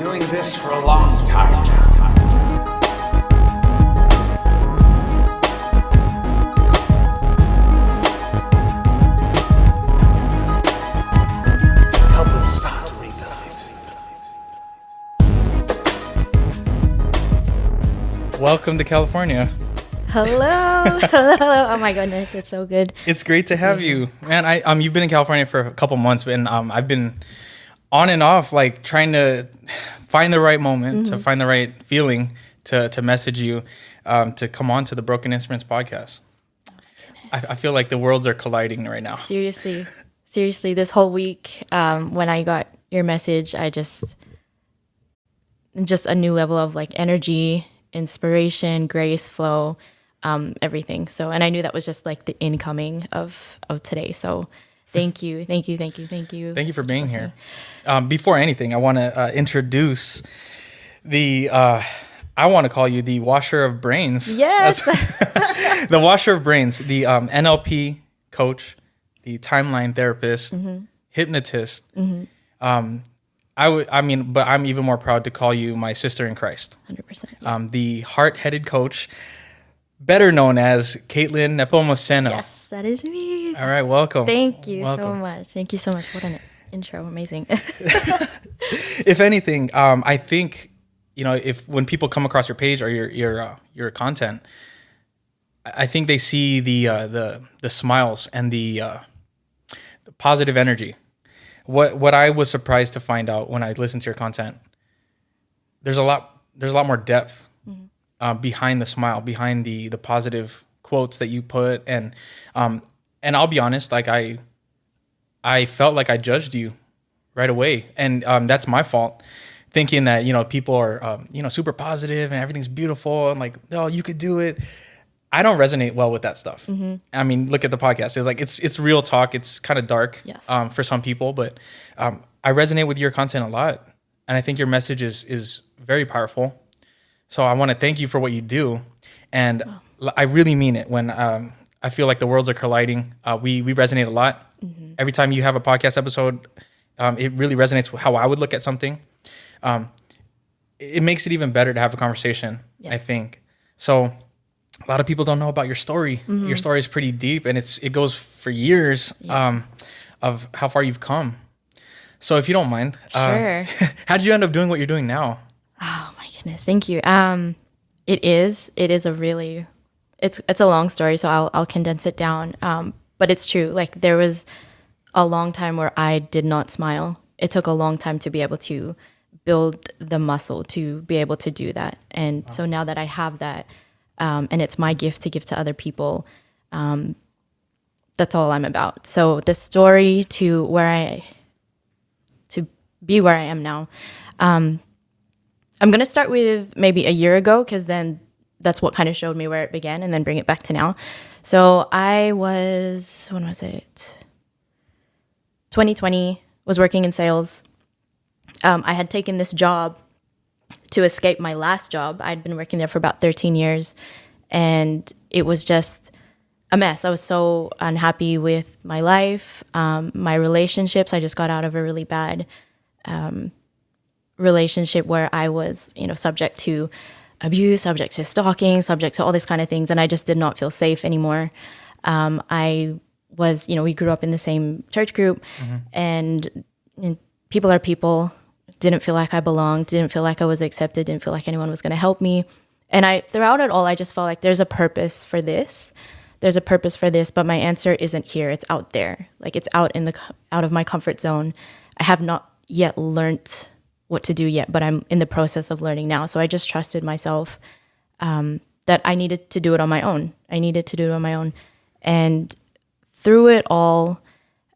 doing this for a long time now. Help them start to rebuild it. Welcome to California. Hello. Oh my goodness, it's so good. It's great to have you, man. You've been in California for a couple months, and I've been on and off, like trying to find the right moment, to find the right feeling to message you, to come on to the Broken Instruments podcast. I feel like the worlds are colliding right now. Seriously, this whole week, when I got your message, I just a new level of like energy, inspiration, grace, flow, everything. So, and I knew that was just like the incoming of today. So thank you. Thank you for being here. Before anything, I want to introduce I want to call you the washer of brains. Yes. The washer of brains, the NLP coach, the timeline therapist, hypnotist. But I'm even more proud to call you my sister in Christ. 100%. Yeah. The heart-headed coach, better known as Caitlin Nepomuceno. Yes, that is me. All right, welcome. Thank you Welcome. so much. Thank you so much. What an intro. Amazing. If anything, I think, if when people come across your page or your content, I think they see the smiles and the positive energy. What I was surprised to find out when I listened to your content, there's a lot more depth behind the smile, behind the positive quotes that you put, and I'll be honest, like I felt like I judged you right away, and that's my fault, thinking that people are super positive and everything's beautiful and like, no, you could do it. I don't resonate well with that stuff. I mean, look at the podcast. It's like it's real talk. It's kind of dark, Yes. For some people, but I resonate with your content a lot, and I think your message is very powerful. So I want to thank you for what you do, and I really mean it. When I feel like the worlds are colliding, we resonate a lot. Every time you have a podcast episode, it really resonates with how I would look at something. It makes it even better to have a conversation. Yes. I think so. A lot of people don't know about your story. Your story is pretty deep, and it goes for years of how far you've come. So if you don't mind, Sure. how did you end up doing what you're doing now? Oh my goodness, thank you. It is a really, it's a long story, so I'll condense it down. But it's true. Like there was a long time where I did not smile. It took a long time to be able to build the muscle to be able to do that. And so now that I have that, and it's my gift to give to other people, that's all I'm about. So the story to be where I am now, I'm going to start with maybe a year ago, because then that's what kind of showed me where it began, and then bring it back to now. So I was, when was it? 2020, was working in sales. I had taken this job to escape my last job. I'd been working there for about 13 years, and it was just a mess. I was so unhappy with my life, my relationships. I just got out of a really bad relationship where I was, subject to abuse, subject to stalking, subject to all these kind of things, and I just did not feel safe anymore. I was, we grew up in the same church group, and people are people. Didn't feel like I belonged, didn't feel like I was accepted, didn't feel like anyone was going to help me. And throughout it all, I just felt like there's a purpose for this. There's a purpose for this, but my answer isn't here. It's out there. Like it's out of my comfort zone. I have not yet learned what to do yet, but I'm in the process of learning now. So I just trusted myself that I needed to do it on my own. And through it all,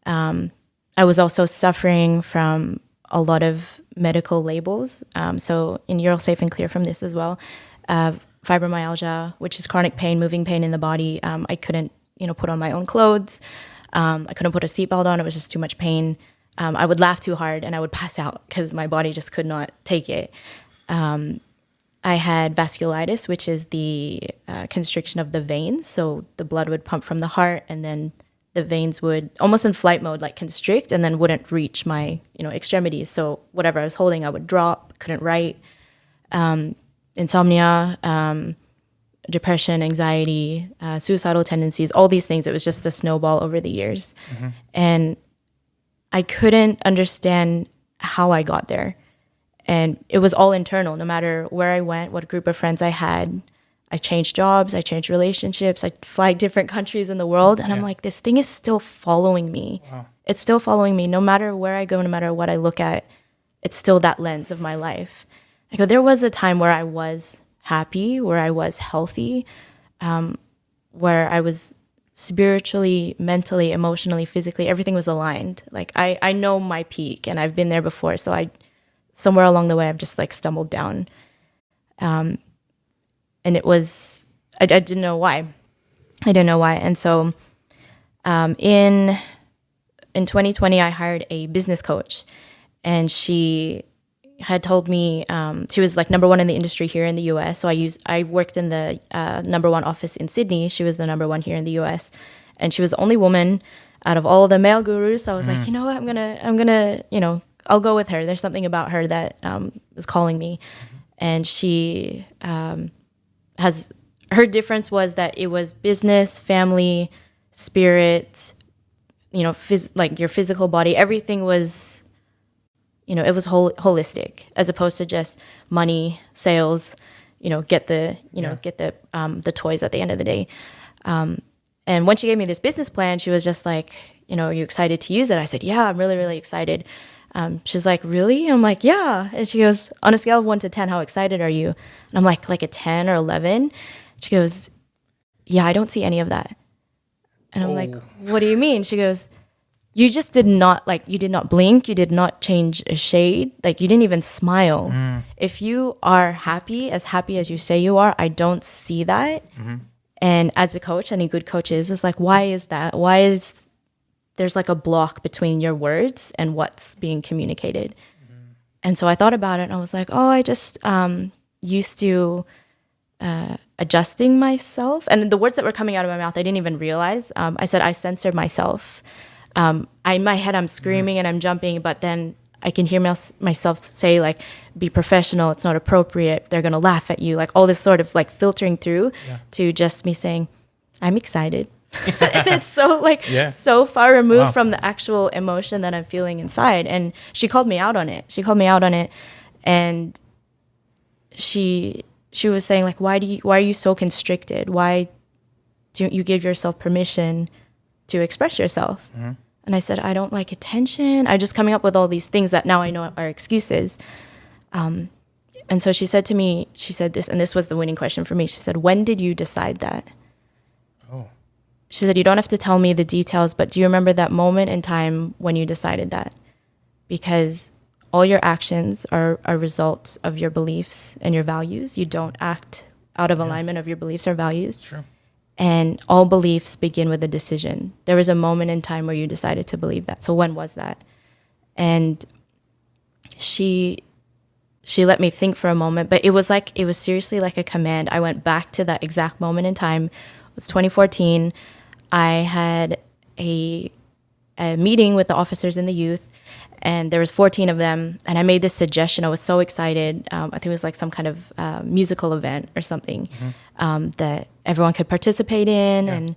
I was also suffering from a lot of medical labels. So and you're all safe and clear from this as well. Fibromyalgia, which is chronic pain, moving pain in the body. I couldn't, put on my own clothes. I couldn't put a seatbelt on. It was just too much pain. I would laugh too hard and I would pass out because my body just could not take it. I had vasculitis, which is the constriction of the veins. So the blood would pump from the heart and then the veins would almost in flight mode, like constrict and then wouldn't reach my, extremities. So whatever I was holding, I would drop, couldn't write. Insomnia, depression, anxiety, suicidal tendencies, all these things. It was just a snowball over the years. And I couldn't understand how I got there. And it was all internal. No matter where I went, what group of friends I had, I changed jobs, I changed relationships, I fly different countries in the world. And I'm like, this thing is still following me. Wow. It's still following me. No matter where I go, no matter what I look at, it's still that lens of my life. I go, there was a time where I was happy, where I was healthy, where I was spiritually, mentally, emotionally, physically, everything was aligned. Like I know my peak and I've been there before. So somewhere along the way, I've just like stumbled down. And it was, I didn't know why. I didn't know why. And so in 2020, I hired a business coach, and she had told me, she was like number one in the industry here in the US. So I worked in the number one office in Sydney. She was the number one here in the US. And she was the only woman out of all the male gurus. So I was like, you know what, I'm gonna, I'll go with her. There's something about her that is calling me. And she her difference was that it was business, family, spirit, like your physical body, everything was, it was holistic, as opposed to just money, sales, get the toys at the end of the day. And when she gave me this business plan, she was just like, are you excited to use it? I said, yeah, I'm really, really excited. She's like, really? I'm like, yeah. And she goes, on a scale of 1 to 10, how excited are you? And I'm like a 10 or 11. She goes, yeah, I don't see any of that. And I'm like, what do you mean? She goes, you just did not, you did not blink. You did not change a shade. You didn't even smile. If you are happy as you say you are, I don't see that. And as a coach, any good coach is like, why is that? Why is there's like a block between your words and what's being communicated? And so I thought about it, and I was like, I just used to adjusting myself. And the words that were coming out of my mouth, I didn't even realize. I said, I censored myself. In my head, I'm screaming and I'm jumping, but then I can hear myself say, like, be professional. It's not appropriate. They're going to laugh at you. Like all this sort of like filtering through to just me saying, I'm excited. And it's so so far removed from the actual emotion that I'm feeling inside. And she called me out on it. And she was saying, like, why are you so constricted? Why don't you give yourself permission to express yourself? And I said, I don't like attention. I just coming up with all these things that now I know are excuses. And so she said to me, she said this, and this was the winning question for me. She said, when did you decide that? She said, you don't have to tell me the details, but do you remember that moment in time when you decided that? Because all your actions are results of your beliefs and your values. You don't act out of alignment of your beliefs or values. True. And all beliefs begin with a decision. There was a moment in time where you decided to believe that. So when was that? And she let me think for a moment, but it was seriously like a command. I went back to that exact moment in time. It was 2014. I had a meeting with the officers and the youth, and there was 14 of them, and I made this suggestion. I was so excited. I think it was like some kind of musical event or something that everyone could participate in. And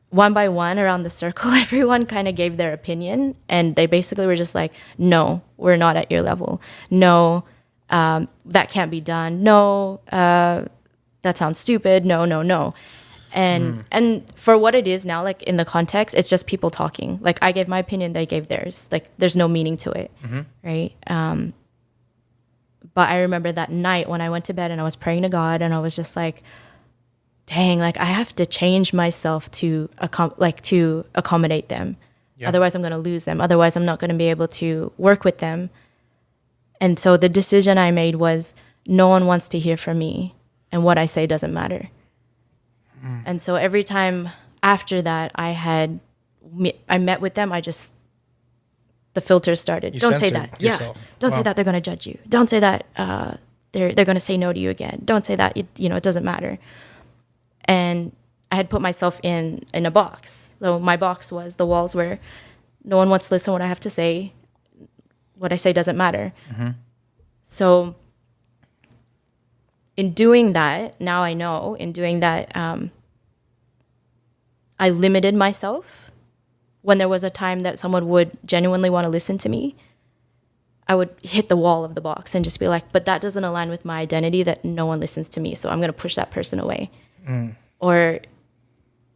one by one around the circle, everyone kind of gave their opinion, and they basically were just like, no, we're not at your level. No, that can't be done. No, that sounds stupid. No. And for what it is now, like in the context, it's just people talking. Like I gave my opinion, they gave theirs. Like there's no meaning to it, right? But I remember that night when I went to bed and I was praying to God, and I was just like, dang, like I have to change myself to accommodate them. Yeah. Otherwise I'm going to lose them. Otherwise I'm not going to be able to work with them. And so the decision I made was, no one wants to hear from me, and what I say doesn't matter. And so every time after that I met with them, the filters started. Don't say that. Yourself. Yeah. Don't say that. They're going to judge you. Don't say that. They're going to say no to you again. Don't say that. It doesn't matter. And I had put myself in a box. So my box was the walls where no one wants to listen to what I have to say. What I say doesn't matter. So in doing that, now I know, in doing that, I limited myself. When there was a time that someone would genuinely want to listen to me, I would hit the wall of the box and just be like, but that doesn't align with my identity, that no one listens to me, so I'm going to push that person away. Or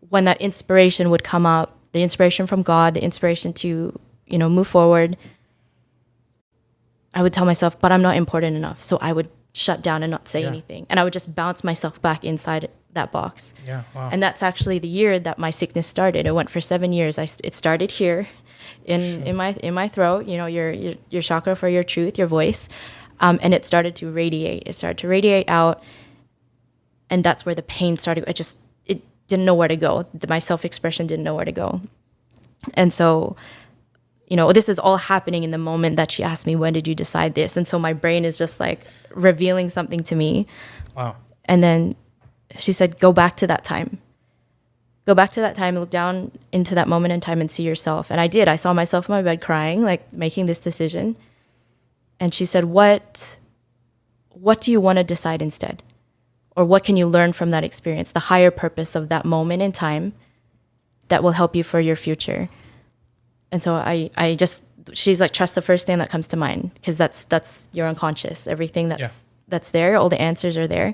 when that inspiration would come up, the inspiration from God, the inspiration to, move forward, I would tell myself, but I'm not important enough. So I would shut down and not say anything. And I would just bounce myself back inside that box. Yeah, wow. And that's actually the year that my sickness started. It went for 7 years. It started here in my throat, your chakra for your truth, your voice. And it started to radiate. It started to radiate out. And that's where the pain started. It didn't know where to go. My self-expression didn't know where to go. And so, this is all happening in the moment that she asked me, when did you decide this? And so my brain is just like revealing something to me. Wow. And then she said, go back to that time. Go back to that time, look down into that moment in time and see yourself. And I did. I saw myself in my bed crying, like making this decision. And she said, what do you want to decide instead? Or what can you learn from that experience? The higher purpose of that moment in time that will help you for your future. And so she's like, trust the first thing that comes to mind, because that's your unconscious. Everything that's there, all the answers are there.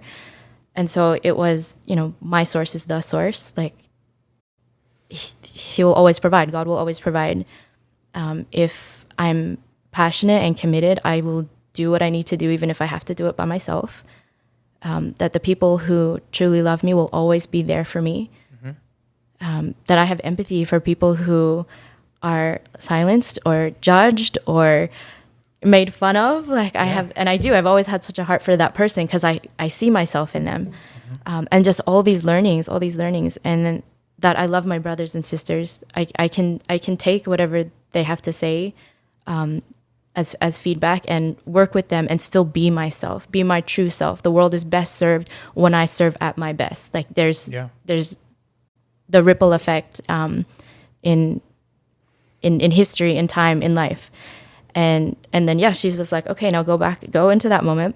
And so it was, my source is the source. Like, he will always provide. God will always provide. If I'm passionate and committed, I will do what I need to do, even if I have to do it by myself. That the people who truly love me will always be there for me. That I have empathy for people who are silenced or judged or made fun of. Like I've always had such a heart for that person, because I see myself in them. And just all these learnings, and then that I love my brothers and sisters. I can take whatever they have to say as feedback and work with them and still be myself, be my true self. The world is best served when I serve at my best. Like there's the ripple effect in history, in time, in life. And then, she was like, okay, now go into that moment.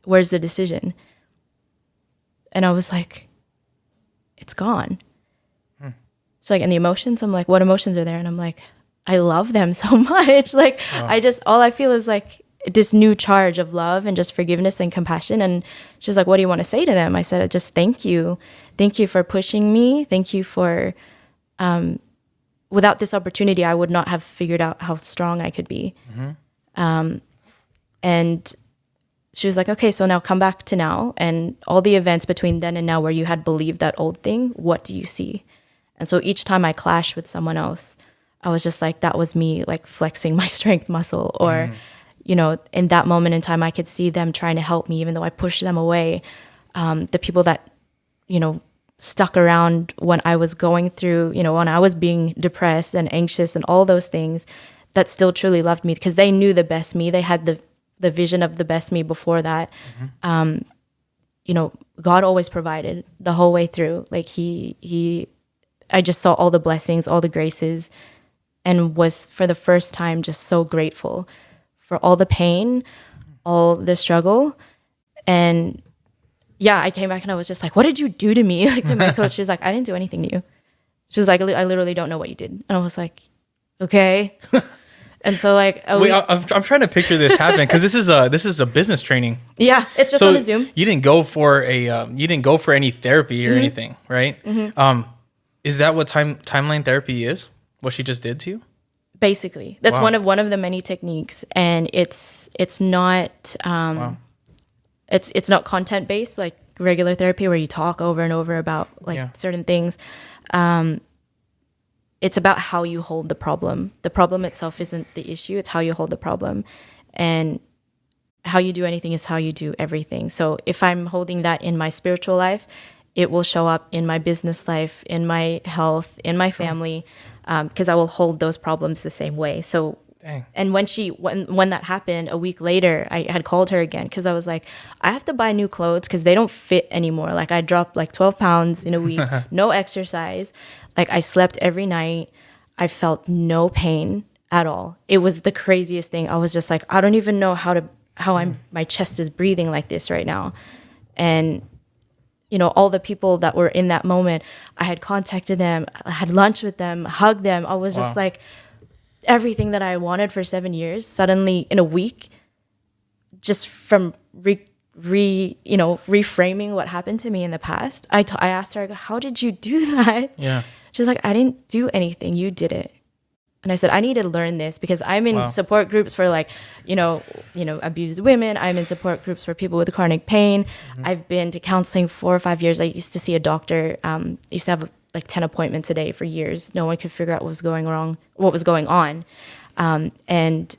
Where's the decision? And I was like, it's gone. She's like, and the emotions? I'm like, what emotions are there? And I'm like, I love them so much. Like, all I feel is like this new charge of love and just forgiveness and compassion. And she's like, what do you want to say to them? I said, just thank you. Thank you for pushing me. Thank you for, without this opportunity, I would not have figured out how strong I could be. And she was like, okay, so now come back to now, and all the events between then and now where you had believed that old thing, what do you see? And so each time I clashed with someone else, I was just like, that was me like flexing my strength muscle. Or, in that moment in time, I could see them trying to help me, even though I pushed them away. The people that, stuck around when I was going through, when I was being depressed and anxious and all those things, that still truly loved me, because they knew the best me. They had the vision of the best me before that. God always provided the whole way through. Like I just saw all the blessings, all the graces, and was for the first time just so grateful for all the pain, all the struggle. And I came back and I was just like, what did you do to me? Like, to my coach, she's like, I didn't do anything to you. She's like, I literally don't know what you did. And I was like, okay. And so like, I'm trying to picture this happen, because this is a business training. Yeah, it's just on a Zoom. You didn't go for any therapy or anything, right? Is that what timeline therapy is? What she just did to you? Basically, that's one of the many techniques, and it's not it's not content based like regular therapy where you talk over and over about certain things. It's about how you hold the problem. The problem itself isn't the issue. It's how you hold the problem. And how you do anything is how you do everything. So if I'm holding that in my spiritual life, it will show up in my business life, in my health, in my family, because I will hold those problems the same way. So Dang. And when that happened, a week later, I had called her again because I was like, I have to buy new clothes because they don't fit anymore. Like I dropped like 12 pounds in a week, no exercise. Like I slept every night. I felt no pain at all. It was the craziest thing. I was just like, I don't even know my chest is breathing like this right now. And all the people that were in that moment, I had contacted them, I had lunch with them, hugged them. I was just like, everything that I wanted for 7 years, suddenly in a week, just from reframing what happened to me in the past. I asked her, how did you do that? Yeah. She's like, I didn't do anything. You did it. And I said, I need to learn this because I'm in support groups for like, abused women. I'm in support groups for people with chronic pain. I've been to counseling 4 or 5 years. I used to see a doctor. I used to have like 10 appointments a day for years. No one could figure out what was going on. And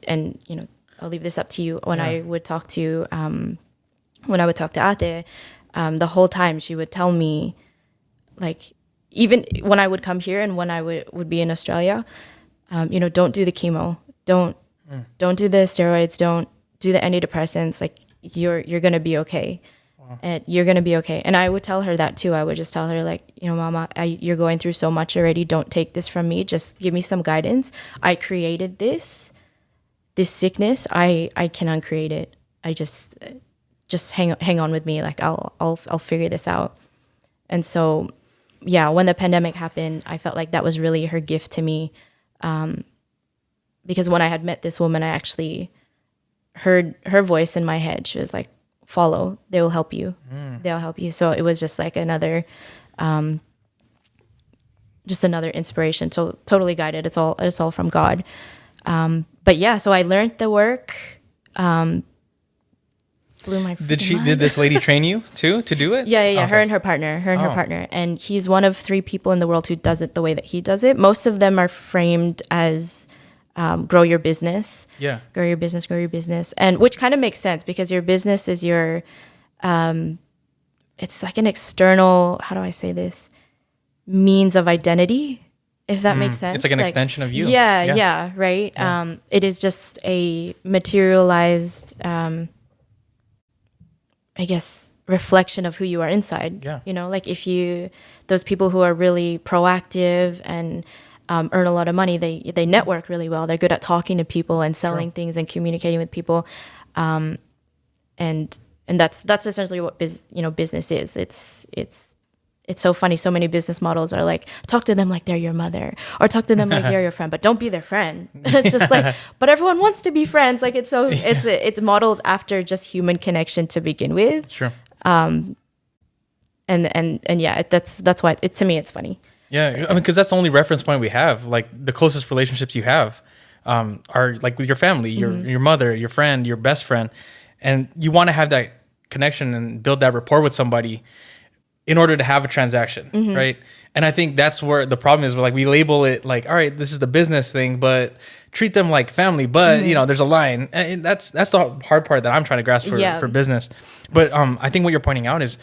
I'll leave this up to you. When I would talk to Ate, the whole time she would tell me, like, even when I would come here and when I would be in Australia, don't do the chemo, don't do the steroids, don't do the antidepressants. Like you're gonna be okay, and you're gonna be okay. And I would tell her that too. I would just tell her like, Mama, you're going through so much already. Don't take this from me. Just give me some guidance. I created this sickness. I can uncreate it. I just hang on with me. Like I'll figure this out. And so, yeah, when the pandemic happened, I felt like that was really her gift to me. Because when I had met this woman, I actually heard her voice in my head. She was like, follow, they will help you. They'll help you. So it was just like another inspiration. So totally guided. It's all from God. But yeah, so I learned the work, blew my Did this lady train you too to do it? Yeah. Okay. Her and her partner. And he's one of 3 people in the world who does it the way that he does it. Most of them are framed as grow your business. Yeah. Grow your business. And which kind of makes sense because your business is your, it's like an external, how do I say this? Means of identity, if that makes sense. It's like an extension of you. Yeah, right. Yeah. It is just a materialized, I guess, reflection of who you are inside. Yeah. Like those people who are really proactive and earn a lot of money, they network really well. They're good at talking to people and selling things and communicating with people. And that's essentially what business is. It's so funny. So many business models are like, talk to them like they're your mother, or talk to them like they're your friend, but don't be their friend. It's just like, but everyone wants to be friends. Like it's modeled after just human connection to begin with. Sure. And yeah, that's why to me it's funny. Yeah, I mean, because that's the only reference point we have. Like the closest relationships you have are like with your family, your mother, your friend, your best friend, and you want to have that connection and build that rapport with somebody in order to have a transaction, right? And I think that's where the problem is. We're like, we label it like, all right, this is the business thing, but treat them like family. But there's a line, and that's the hard part that I'm trying to grasp for business. But I think what you're pointing out is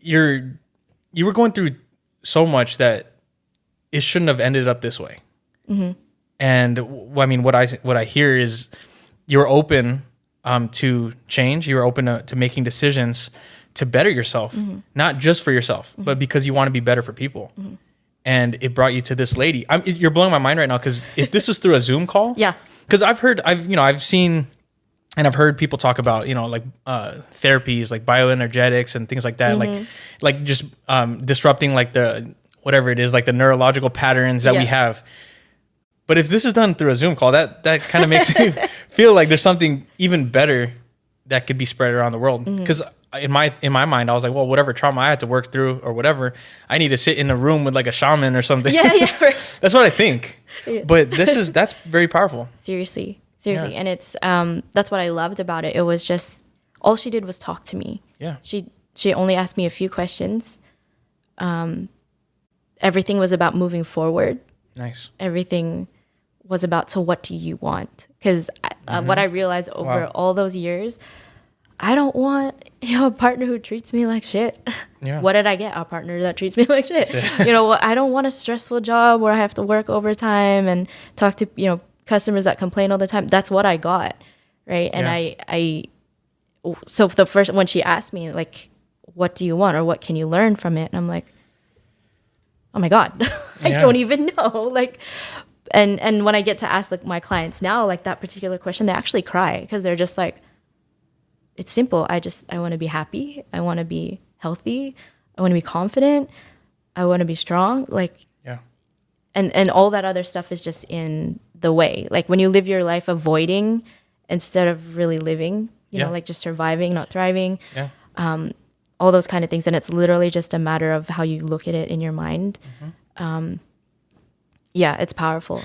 you were going through so much that it shouldn't have ended up this way. And I mean, what I hear is you're open to change. You're open to making decisions to better yourself, not just for yourself, but because you want to be better for people. And it brought you to this lady. You're blowing my mind right now, because if this was through a Zoom call, because I've seen and I've heard people talk about, like therapies, like bioenergetics and things like that, like just disrupting like the whatever it is, like the neurological patterns that we have. But if this is done through a Zoom call, that kind of makes me feel like there's something even better that could be spread around the world. Because in my mind, I was like, well, whatever trauma I had to work through or whatever, I need to sit in a room with like a shaman or something. Yeah, right. That's what I think. But that's very powerful. Seriously. Yeah. And it's that's what I loved about it. It was just all she did was talk to me. Yeah. She only asked me a few questions. Everything was about moving forward. Nice. Everything was about, so what do you want? Because what I realized over all those years, I don't want a partner who treats me like shit. Yeah. What did I get? A partner that treats me like shit. I don't want a stressful job where I have to work overtime and talk to customers that complain all the time. That's what I got, right? And so the first, when she asked me, like, what do you want, or what can you learn from it? And I'm like, oh my God, I don't even know. Like, and when I get to ask like my clients now, like that particular question, they actually cry, because they're just like, it's simple. I want to be happy. I want to be healthy. I want to be confident. I want to be strong. Like, and all that other stuff is just in the way. Like when you live your life avoiding instead of really living, you know, like just surviving, not thriving, all those kind of things. And it's literally just a matter of how you look at it in your mind. It's powerful.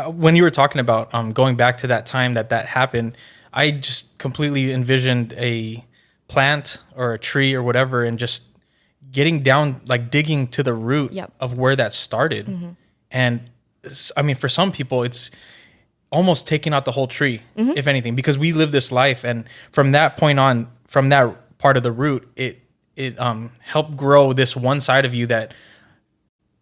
When you were talking about going back to that time that happened, I just completely envisioned a plant or a tree or whatever, and just getting down, like digging to the root of where that started. And I mean, for some people, it's almost taking out the whole tree, if anything, because we live this life. And from that point on, from that part of the root, it helped grow this one side of you that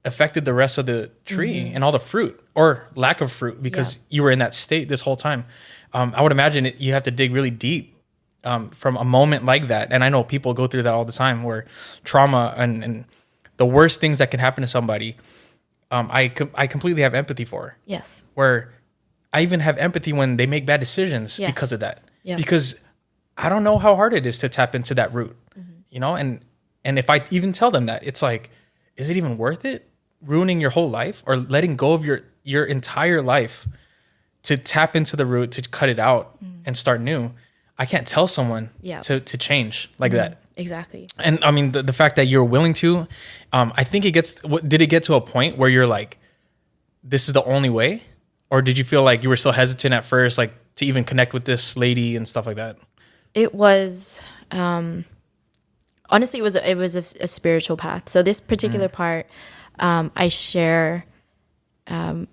affected the rest of the tree and all the fruit, or lack of fruit, because you were in that state this whole time. I would imagine you have to dig really deep from a moment like that. And I know people go through that all the time, where trauma and the worst things that can happen to somebody, I completely have empathy for. Yes. Where I even have empathy when they make bad decisions because of that. Because I don't know how hard it is to tap into that root, you know? And if I even tell them that, it's like, is it even worth it? Ruining your whole life, or letting go of your entire life to tap into the root, to cut it out and start new. I can't tell someone to change like that. Exactly. And I mean, the fact that you're willing to, I think did it get to a point where you're like, this is the only way? Or did you feel like you were still hesitant at first, like to even connect with this lady and stuff like that? It was, honestly, it was a spiritual path. So this particular part, I share to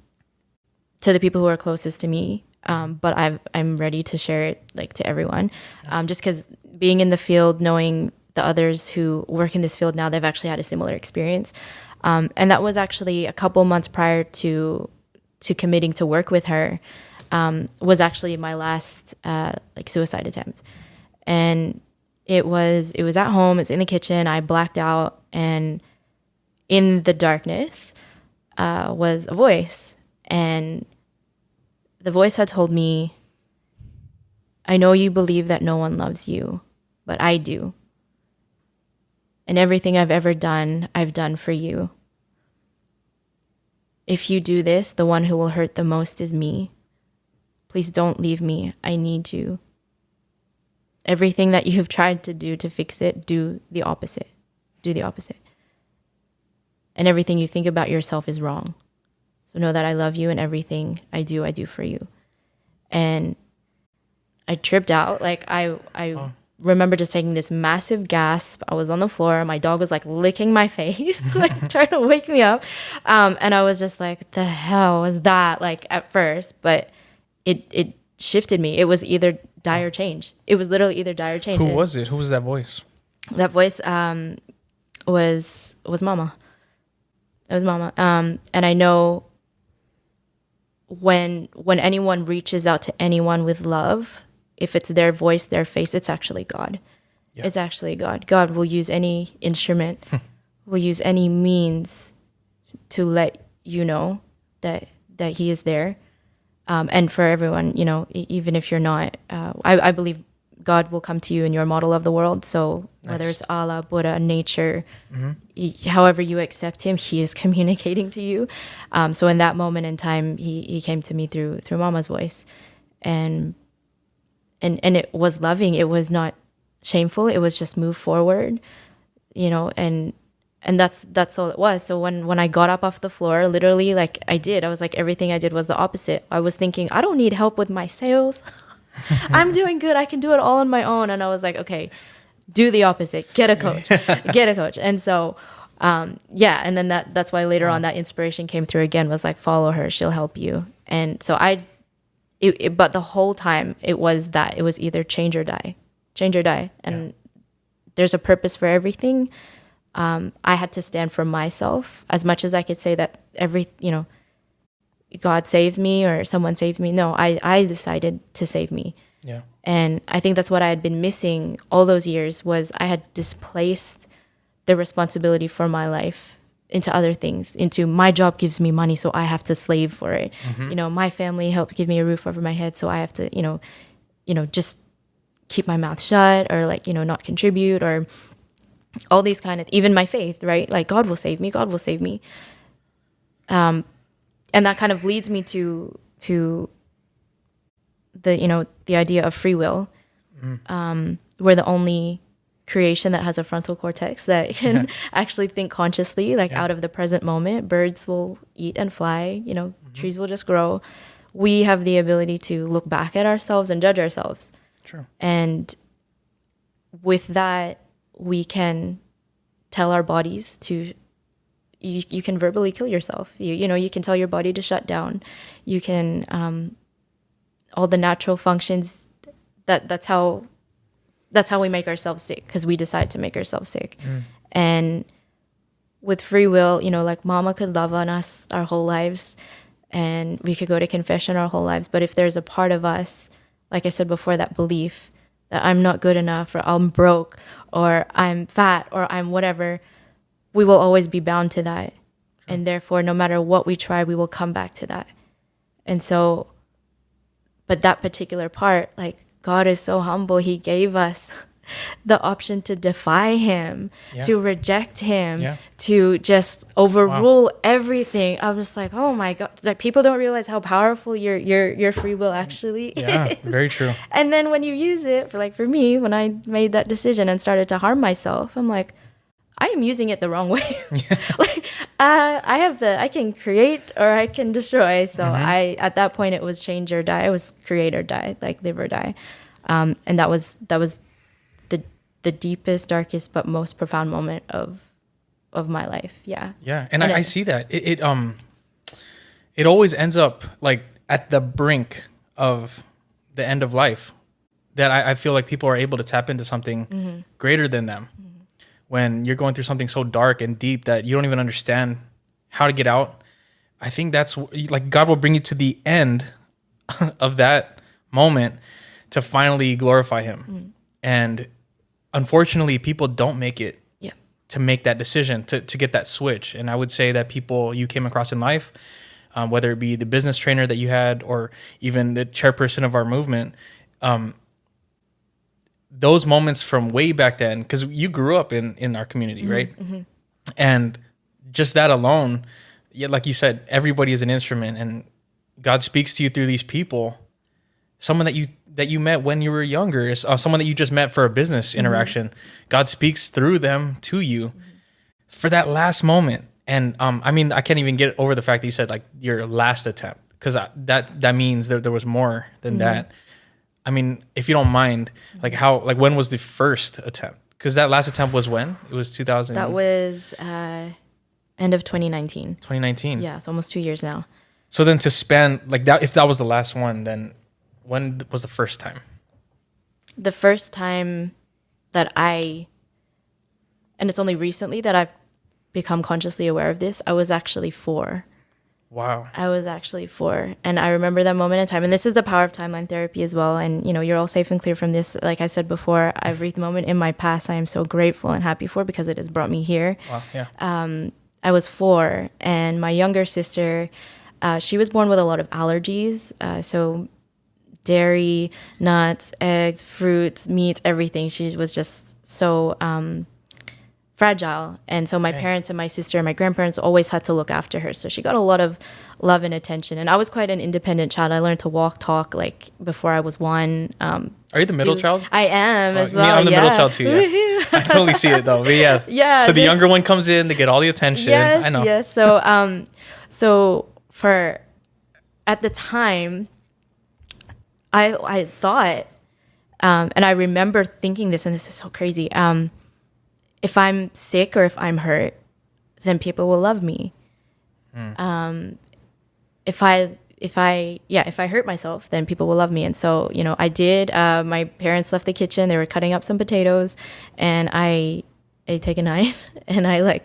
the people who are closest to me, but I'm ready to share it like to everyone, just because being in the field, knowing the others who work in this field now, they've actually had a similar experience, and that was actually a couple months prior to committing to work with her, was actually my last like suicide attempt. And it was at home, it's in the kitchen, I blacked out, and in the darkness was a voice. And the voice had told me, I know you believe that no one loves you, but I do. And everything I've ever done, I've done for you. If you do this, the one who will hurt the most is me. Please don't leave me. I need you. Everything that you've tried to do to fix it, do the opposite. Do the opposite. And everything you think about yourself is wrong. So know that I love you, and everything I do for you. And I tripped out. Like I remember just taking this massive gasp. I was on the floor. My dog was like licking my face, like trying to wake me up. And I was just like, the hell was that? Like at first, but it shifted me. It was either die or change. It was literally either die or change. Who was it? Who was that voice? That voice was Mama. It was Mama. And I know when anyone reaches out to anyone with love, if it's their voice, their face, it's actually God. Yeah. It's actually God. God will use any instrument, will use any means to let you know that He is there. And for everyone, you know, even if you're not, I believe God will come to you in your model of the world. So whether it's Allah, Buddha, nature, however you accept Him, He is communicating to you. So in that moment in time, He came to me through Mama's voice, and it was loving. It was not shameful. It was just move forward, you know, and that's all it was. So when I got up off the floor, literally, like I was like, everything I did was the opposite. I was thinking, I don't need help with my sales. I'm doing good. I can do it all on my own. And I was like, okay, do the opposite. Get a coach. Get a coach. And so, and then that's why later on that inspiration came through again, was like, follow her. She'll help you. And so but the whole time it was either change or die. And there's a purpose for everything. I had to stand for myself as much as I could say that God saved me or someone saved me. No, I decided to save me. Yeah. And I think that's what I had been missing all those years, was I had displaced the responsibility for my life into other things, into my job gives me money, so I have to slave for it. You know, my family helped give me a roof over my head, so I have to, just keep my mouth shut, or like, not contribute, or all these kind of, even my faith, right? Like, God will save me, God will save me. And that kind of leads me to the, the idea of free will. We're the only creation that has a frontal cortex that can actually think consciously, like out of the present moment. Birds will eat and fly, trees will just grow. We have the ability to look back at ourselves and judge ourselves. True. And with that, we can tell our bodies to, you can verbally kill yourself. You can tell your body to shut down. You can, all the natural functions, that's how we make ourselves sick, because we decide to make ourselves sick. And with free will, like mama could love on us our whole lives, and we could go to confession our whole lives. But if there's a part of us, like I said before, that belief that I'm not good enough, or I'm broke, or I'm fat, or I'm whatever, we will always be bound to that. Sure. And therefore, no matter what we try, we will come back to that. And so, but that particular part, like, God is so humble. He gave us the option to defy him, to reject him, to just overrule everything. I'm just like, oh my God. Like, people don't realize how powerful your free will actually is. Very true. And then when you use it, for me, when I made that decision and started to harm myself, I'm like, I am using it the wrong way. Like, I can create or I can destroy. So at that point, it was change or die. It was create or die, like live or die. And that was the deepest, darkest, but most profound moment of my life. Yeah. Yeah. And I see that it always ends up like at the brink of the end of life, that I feel like people are able to tap into something greater than them. When you're going through something so dark and deep that you don't even understand how to get out, I think that's like God will bring you to the end of that moment to finally glorify him. And unfortunately, people don't make it to make that decision, to get that switch. And I would say that people you came across in life, whether it be the business trainer that you had or even the chairperson of our movement, those moments from way back then, because you grew up in our community, right? And just that alone, like you said, everybody is an instrument, and God speaks to you through these people. Someone that you met when you were younger, someone that you just met for a business interaction. God speaks through them to you for that last moment. And I mean, I can't even get over the fact that you said like your last attempt, because that means that there was more than that. I mean, if you don't mind, when was the first attempt? Because that last attempt was when? It was 2000. That was end of 2019. 2019. Yeah, it's almost 2 years now. So then to spend like that, if that was the last one, then when was the first time? The first time that and it's only recently that I've become consciously aware of this, I was actually 4. Wow. I was actually 4. And I remember that moment in time. And this is the power of timeline therapy as well. And, you're all safe and clear from this. Like I said before, every moment in my past, I am so grateful and happy for, because it has brought me here. Wow. Yeah. I was 4, and my younger sister, she was born with a lot of allergies. So dairy, nuts, eggs, fruits, meat, everything. She was just so fragile. And so my parents and my sister and my grandparents always had to look after her. So she got a lot of love and attention. And I was quite an independent child. I learned to walk, talk, like before I was 1. Are you the middle child? I am as well. I'm the middle child too. Yeah. I totally see it though. But yeah. So the younger one comes in to get all the attention. Yes, I know. Yes. So for at the time, I thought, and I remember thinking this, and this is so crazy. If I'm sick or if I'm hurt, then people will love me. If I hurt myself, then people will love me. And so, I did. My parents left the kitchen. They were cutting up some potatoes, and I take a knife and I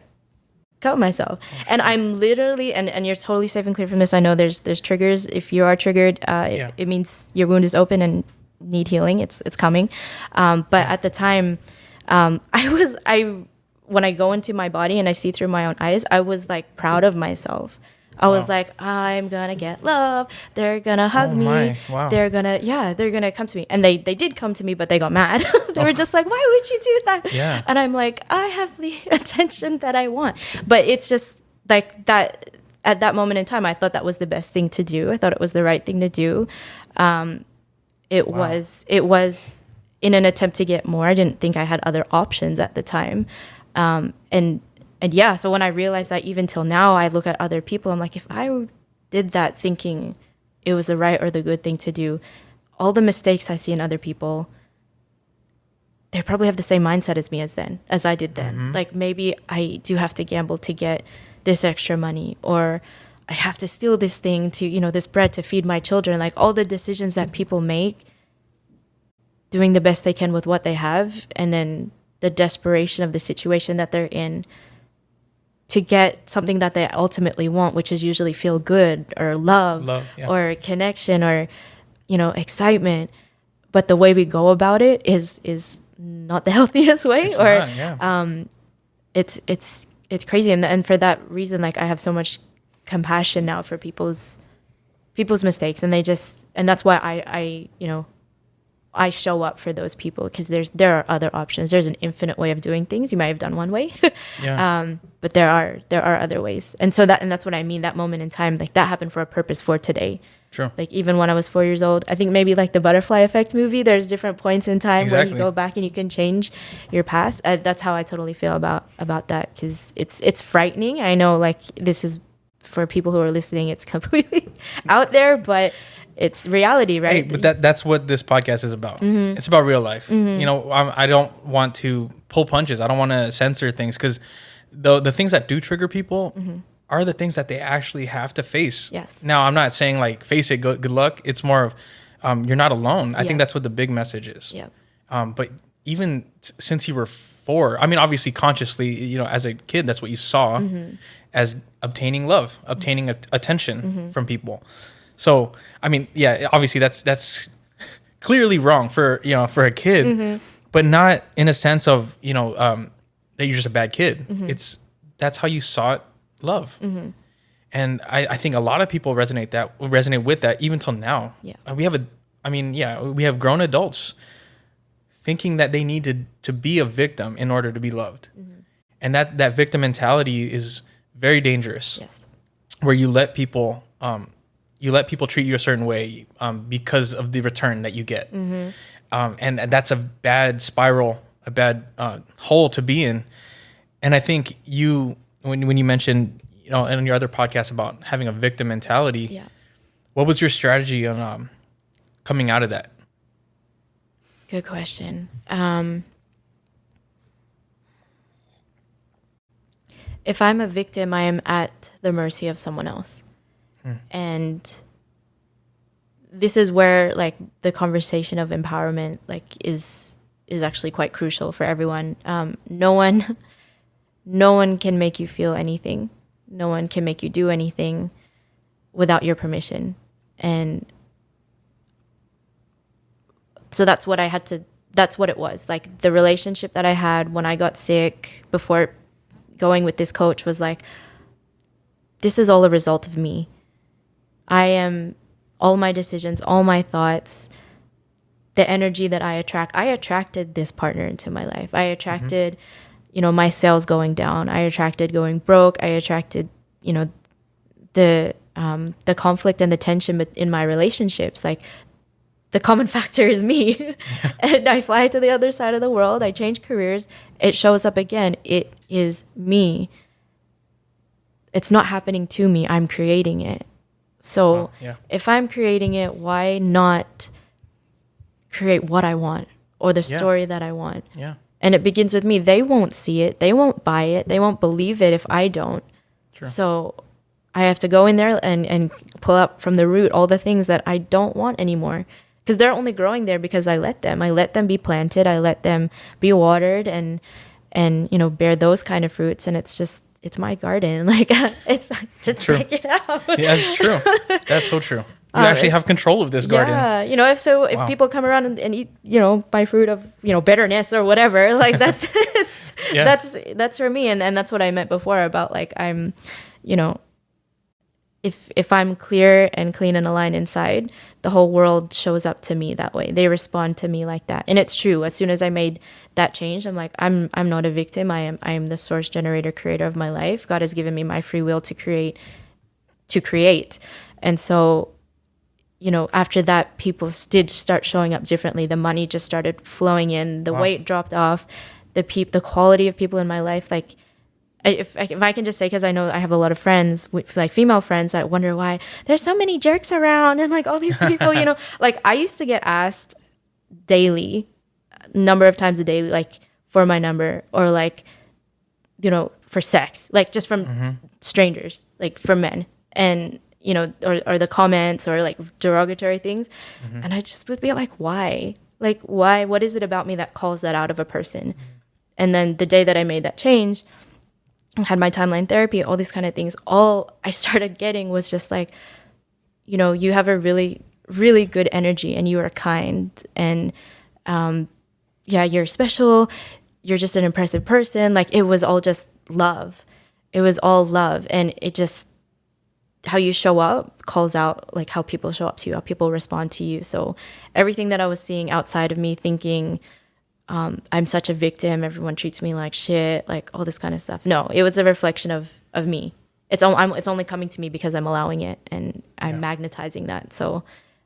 cut myself. And I'm literally, and you're totally safe and clear from this. I know there's triggers. If you are triggered, it means your wound is open and need healing. It's coming. But at the time, when I go into my body and I see through my own eyes, I was like proud of myself. I was like, I'm gonna get love. They're gonna hug me. Wow. They're gonna come to me. And they did come to me, but they got mad. They were just like, why would you do that? Yeah. And I'm like, I have the attention that I want. But it's just like that. At that moment in time, I thought that was the best thing to do. I thought it was the right thing to do. It was in an attempt to get more. I didn't think I had other options at the time. And yeah, so when I realized that, even till now, I look at other people, I'm like, if I did that thinking it was the right or the good thing to do, all the mistakes I see in other people, they probably have the same mindset as I did then. Like, maybe I do have to gamble to get this extra money, or I have to steal this thing to, this bread to feed my children. Like, all the decisions that people make, doing the best they can with what they have, and then the desperation of the situation that they're in to get something that they ultimately want, which is usually feel good or love or connection or, excitement. But the way we go about it is not the healthiest way. It's crazy. And for that reason, like, I have so much compassion now for people's mistakes, and that's why I show up for those people, because there are other options. There's an infinite way of doing things. You might have done one way, but there are other ways. And so that's what I mean. That moment in time, like, that happened for a purpose for today. Sure. Like, even when I was 4 years old, I think maybe like the Butterfly Effect movie, there's different points in time where you go back and you can change your past. That's how I totally feel about that, because it's frightening. I know, like, this is for people who are listening, it's completely out there, but it's reality, right? Hey, but that's what this podcast is about. It's about real life. I don't want to pull punches. I don't want to censor things, because the things that do trigger people are the things that they actually have to face. Yes. Now, I'm not saying like face it, good luck. It's more of you're not alone. I think that's what the big message is. Yeah. But even since you were 4, I mean, obviously consciously, as a kid, that's what you saw as obtaining love, obtaining attention from people. So, I mean, yeah, obviously that's clearly wrong for a kid, but not in a sense of, that you're just a bad kid. That's how you sought love. And I think a lot of people resonate with that even till now. Yeah. We have grown adults thinking that they need to be a victim in order to be loved. And that victim mentality is very dangerous. Yes. Where you let people treat you a certain way because of the return that you get. And that's a bad spiral, a bad hole to be in. And I think when you mentioned, in your other podcast about having a victim mentality, what was your strategy on coming out of that? Good question. If I'm a victim, I am at the mercy of someone else. And this is where, like, the conversation of empowerment, like, is actually quite crucial for everyone. No one can make you feel anything. No one can make you do anything without your permission. And so that's what it was. Like, the relationship that I had when I got sick before going with this coach was like, this is all a result of me. I am all my decisions, all my thoughts, the energy that I attracted this partner into my life. I attracted, my sales going down. I attracted going broke. I attracted, the conflict and the tension in my relationships. Like, the common factor is me. And I fly to the other side of the world. I change careers. It shows up again. It is me. It's not happening to me. I'm creating it. So if I'm creating it, why not create what I want or the story that I want? Yeah. And it begins with me. They won't see it. They won't buy it. They won't believe it if I don't. True. So I have to go in there and pull up from the root all the things that I don't want anymore. Because they're only growing there because I let them. I let them be planted. I let them be watered and bear those kind of fruits. And it's it's my garden. Like it's just True. take it out. Yeah, it's true. That's so true. You actually have control of this garden. Yeah, you know, if Wow. people come around and eat, you know, my fruit of, you know, bitterness or whatever, like that's Yeah. that's for me, and that's what I meant before about like I'm, you know, if I'm clear and clean and aligned inside, the whole world shows up to me that way. They respond to me like that, and it's true. As soon as I made that change, I'm like, I'm not a victim. I am the source, generator, creator of my life. God has given me my free will to create, and so, you know, after that, people did start showing up differently. The money just started flowing in. The weight dropped off. The quality of people in my life, like, if I can just say, because I know I have a lot of friends, like female friends, that wonder why there's so many jerks around and like all these people, you know, like I used to get asked daily, number of times a day, like for my number, or like, you know, for sex, like just from strangers, like from men, and you know, or the comments or like derogatory things. And I just would be like, why? Like, why? What is it about me that calls that out of a person? And then the day that I made that change, I had my timeline therapy, all these kind of things, all I started getting was just like, you know, you have a really, really good energy and you are kind, and yeah, you're special. You're just an impressive person. Like, it was all just love. It was all love. And it just, how you show up calls out like how people show up to you, how people respond to you. So everything that I was seeing outside of me, thinking I'm such a victim, everyone treats me like shit, like all this kind of stuff. No, it was a reflection of me. It's only coming to me because I'm allowing it, and I'm magnetizing that. So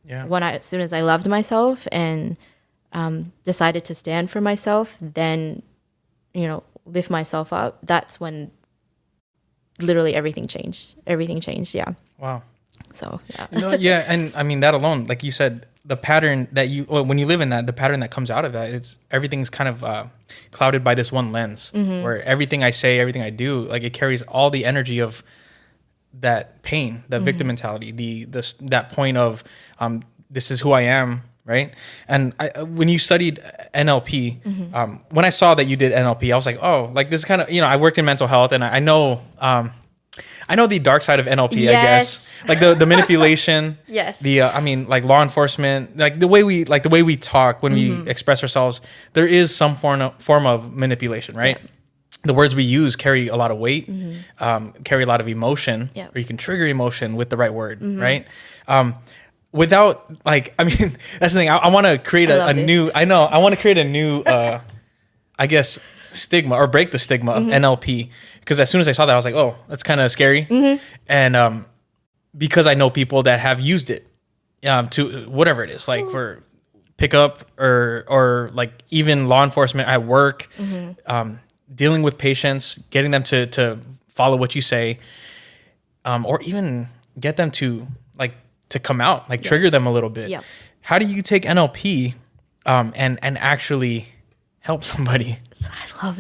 as soon as I loved myself and decided to stand for myself, then, you know, lift myself up, that's when literally everything changed. Yeah. Wow. So yeah. No, yeah, and I mean that alone, like you said, the pattern that when you live in that, the pattern that comes out of that, it's everything's kind of clouded by this one lens, where everything I say, everything I do, like it carries all the energy of that pain, that victim mentality, that point of this is who I am, right? And when you studied NLP, when I saw that you did NLP, I was like, oh, like this kind of, you know, I worked in mental health, and I know the dark side of NLP, I guess, like the manipulation, Yes. I mean, like law enforcement, like the way we talk when we express ourselves, there is some form of manipulation, right? Yeah. The words we use carry a lot of weight, carry a lot of emotion, or you can trigger emotion with the right word, right? Without, like, I mean, that's the thing. I want to create I want to create a new, I guess, stigma, or break the stigma of NLP. Because as soon as I saw that, I was like, oh, that's kind of scary. And because I know people that have used it to whatever it is, like for pickup or like even law enforcement at work, dealing with patients, getting them to follow what you say, or even get them to come out, like trigger them a little bit. Yeah. How do you take NLP and actually help somebody? I love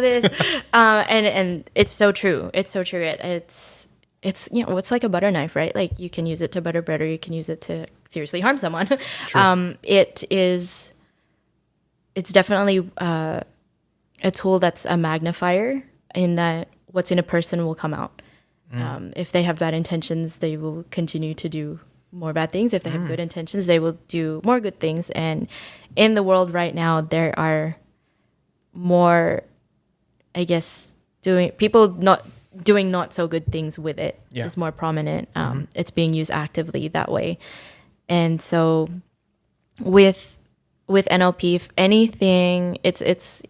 this. And it's so true. It's you know, it's like a butter knife, right? Like you can use it to butter bread, or you can use it to seriously harm someone. It's definitely a tool that's a magnifier, in that what's in a person will come out. If they have bad intentions, they will continue to do more bad things. If they have good intentions, they will do more good things. And in the world right now, there are more, I guess, people not doing not so good things with it is more prominent. It's being used actively that way. And so with NLP, if anything, it's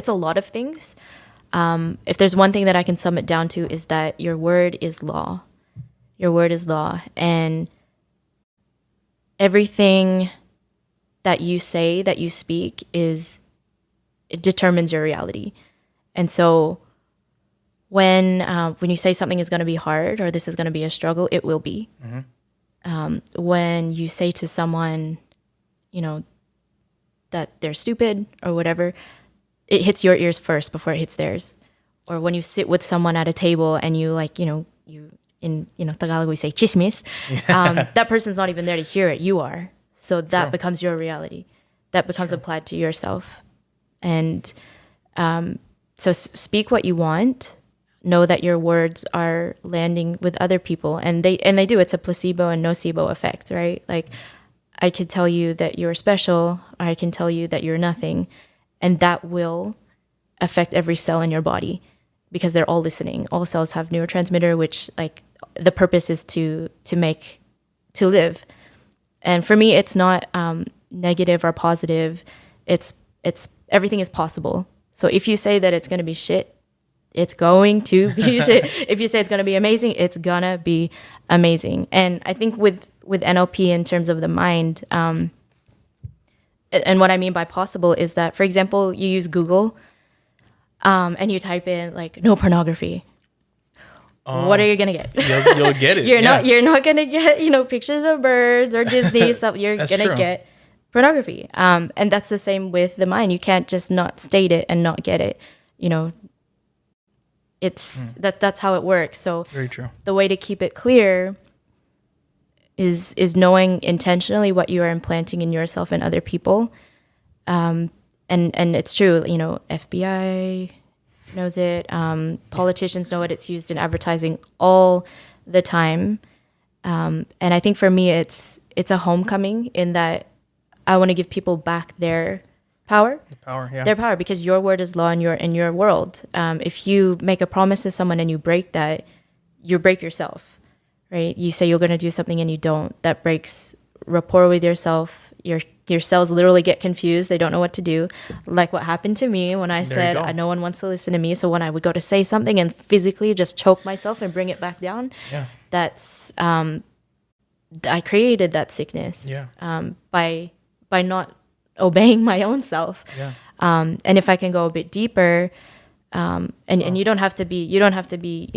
a lot of things. If there's one thing that I can sum it down to, is that your word is law. Your word is law. And everything that you say, that you speak, it determines your reality. And so when you say something is going to be hard, or this is going to be a struggle, it will be. When you say to someone, you know, that they're stupid or whatever, it hits your ears first before it hits theirs. Or when you sit with someone at a table and you, like, you know, in Tagalog we say chismis, that person's not even there to hear it. You are. So that becomes your reality. That becomes applied to yourself. And speak what you want. Know that your words are landing with other people, and they do. It's a placebo and nocebo effect, right? Like, I could tell you that you're special, or I can tell you that you're nothing, and that will affect every cell in your body because they're all listening. All cells have neurotransmitter, which, like, the purpose is to live. And for me, it's not negative or positive. It's everything is possible. So if you say that it's going to be shit, it's going to be shit. If you say it's going to be amazing, it's going to be amazing. And I think with NLP, in terms of the mind, and what I mean by possible is that, for example, you use Google and you type in, like, no pornography. What are you going to get? You'll get it. You're not going to get, pictures of birds or Disney stuff. You're going to get pornography. And that's the same with the mind. You can't just not state it and not get it. That's how it works. So very true. The way to keep it clear is knowing intentionally what you are implanting in yourself and other people. And it's true, FBI knows it. Politicians know it. It's used in advertising all the time. And I think for me, it's a homecoming in that I want to give people back their power. Their power, because your word is law in your world. If you make a promise to someone and you break that, you break yourself, right? You say you're going to do something and you don't. That breaks rapport with yourself. Your cells literally get confused. They don't know what to do. Like what happened to me when I said no one wants to listen to me. So when I would go to say something and physically just choke myself and bring it back down, that's I created that sickness by not obeying my own self. And if I can go a bit deeper, and you don't have to be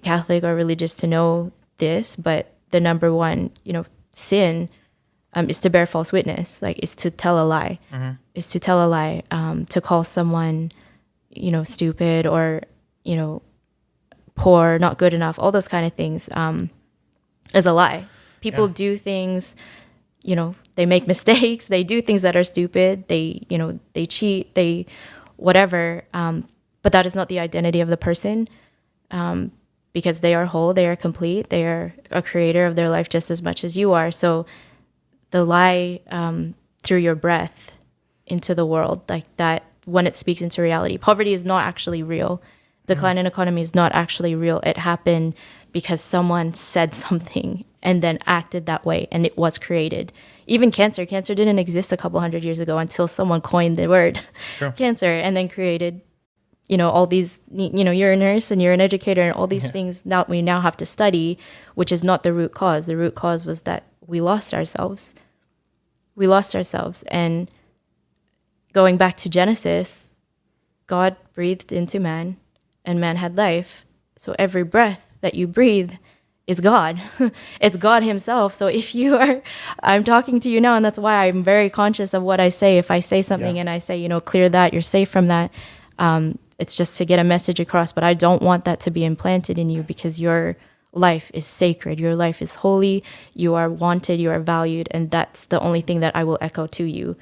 Catholic or religious to know this, but the number one sin is to bear false witness, like is to tell a lie. Is to tell a lie, to call someone stupid or poor, not good enough, all those kind of things is a lie. People do things, they make mistakes, they do things that are stupid, they cheat, they whatever, but that is not the identity of the person, because they are whole, they are complete, they are a creator of their life just as much as you are. So the lie through your breath into the world, like that, when it speaks into reality, poverty is not actually real. Decline in economy is not actually real. It happened because someone said something and then acted that way, and it was created. Even cancer didn't exist a couple hundred years ago until someone coined the word cancer, and then created, all these, you're a nurse and you're an educator and all these things now we now have to study, which is not the root cause. The root cause was that we lost ourselves. And going back to Genesis, God breathed into man and man had life. So every breath that you breathe is God. It's God himself. So if I'm talking to you now, and that's why I'm very conscious of what I say. If I say something and I say, clear that, you're safe from that, it's just to get a message across. But I don't want that to be implanted in you, because your life is sacred. Your life is holy. You are wanted. You are valued. And that's the only thing that I will echo to you,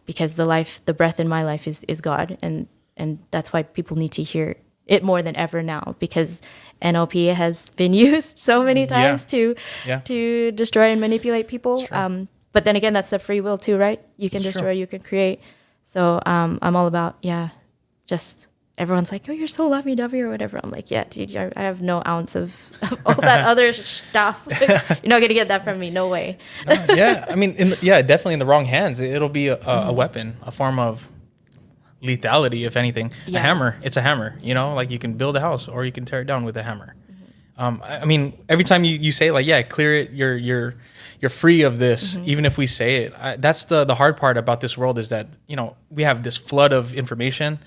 because the breath in my life is God. And that's why people need to hear it more than ever now, because NLP has been used so many times to destroy and manipulate people. But then again, that's the free will too, right? You can destroy, you can create. So I'm all about, just everyone's like, oh, you're so lovey-dovey or whatever. I'm like, yeah, dude, I have no ounce of all that other stuff. You're not going to get that from me. No way. I mean, definitely in the wrong hands. It'll be a weapon, a form of lethality, if anything. A hammer, it's a hammer, like you can build a house or you can tear it down with a hammer. I mean, every time you say like, clear it, you're free of this, even if we say it. That's the hard part about this world, is that we have this flood of information.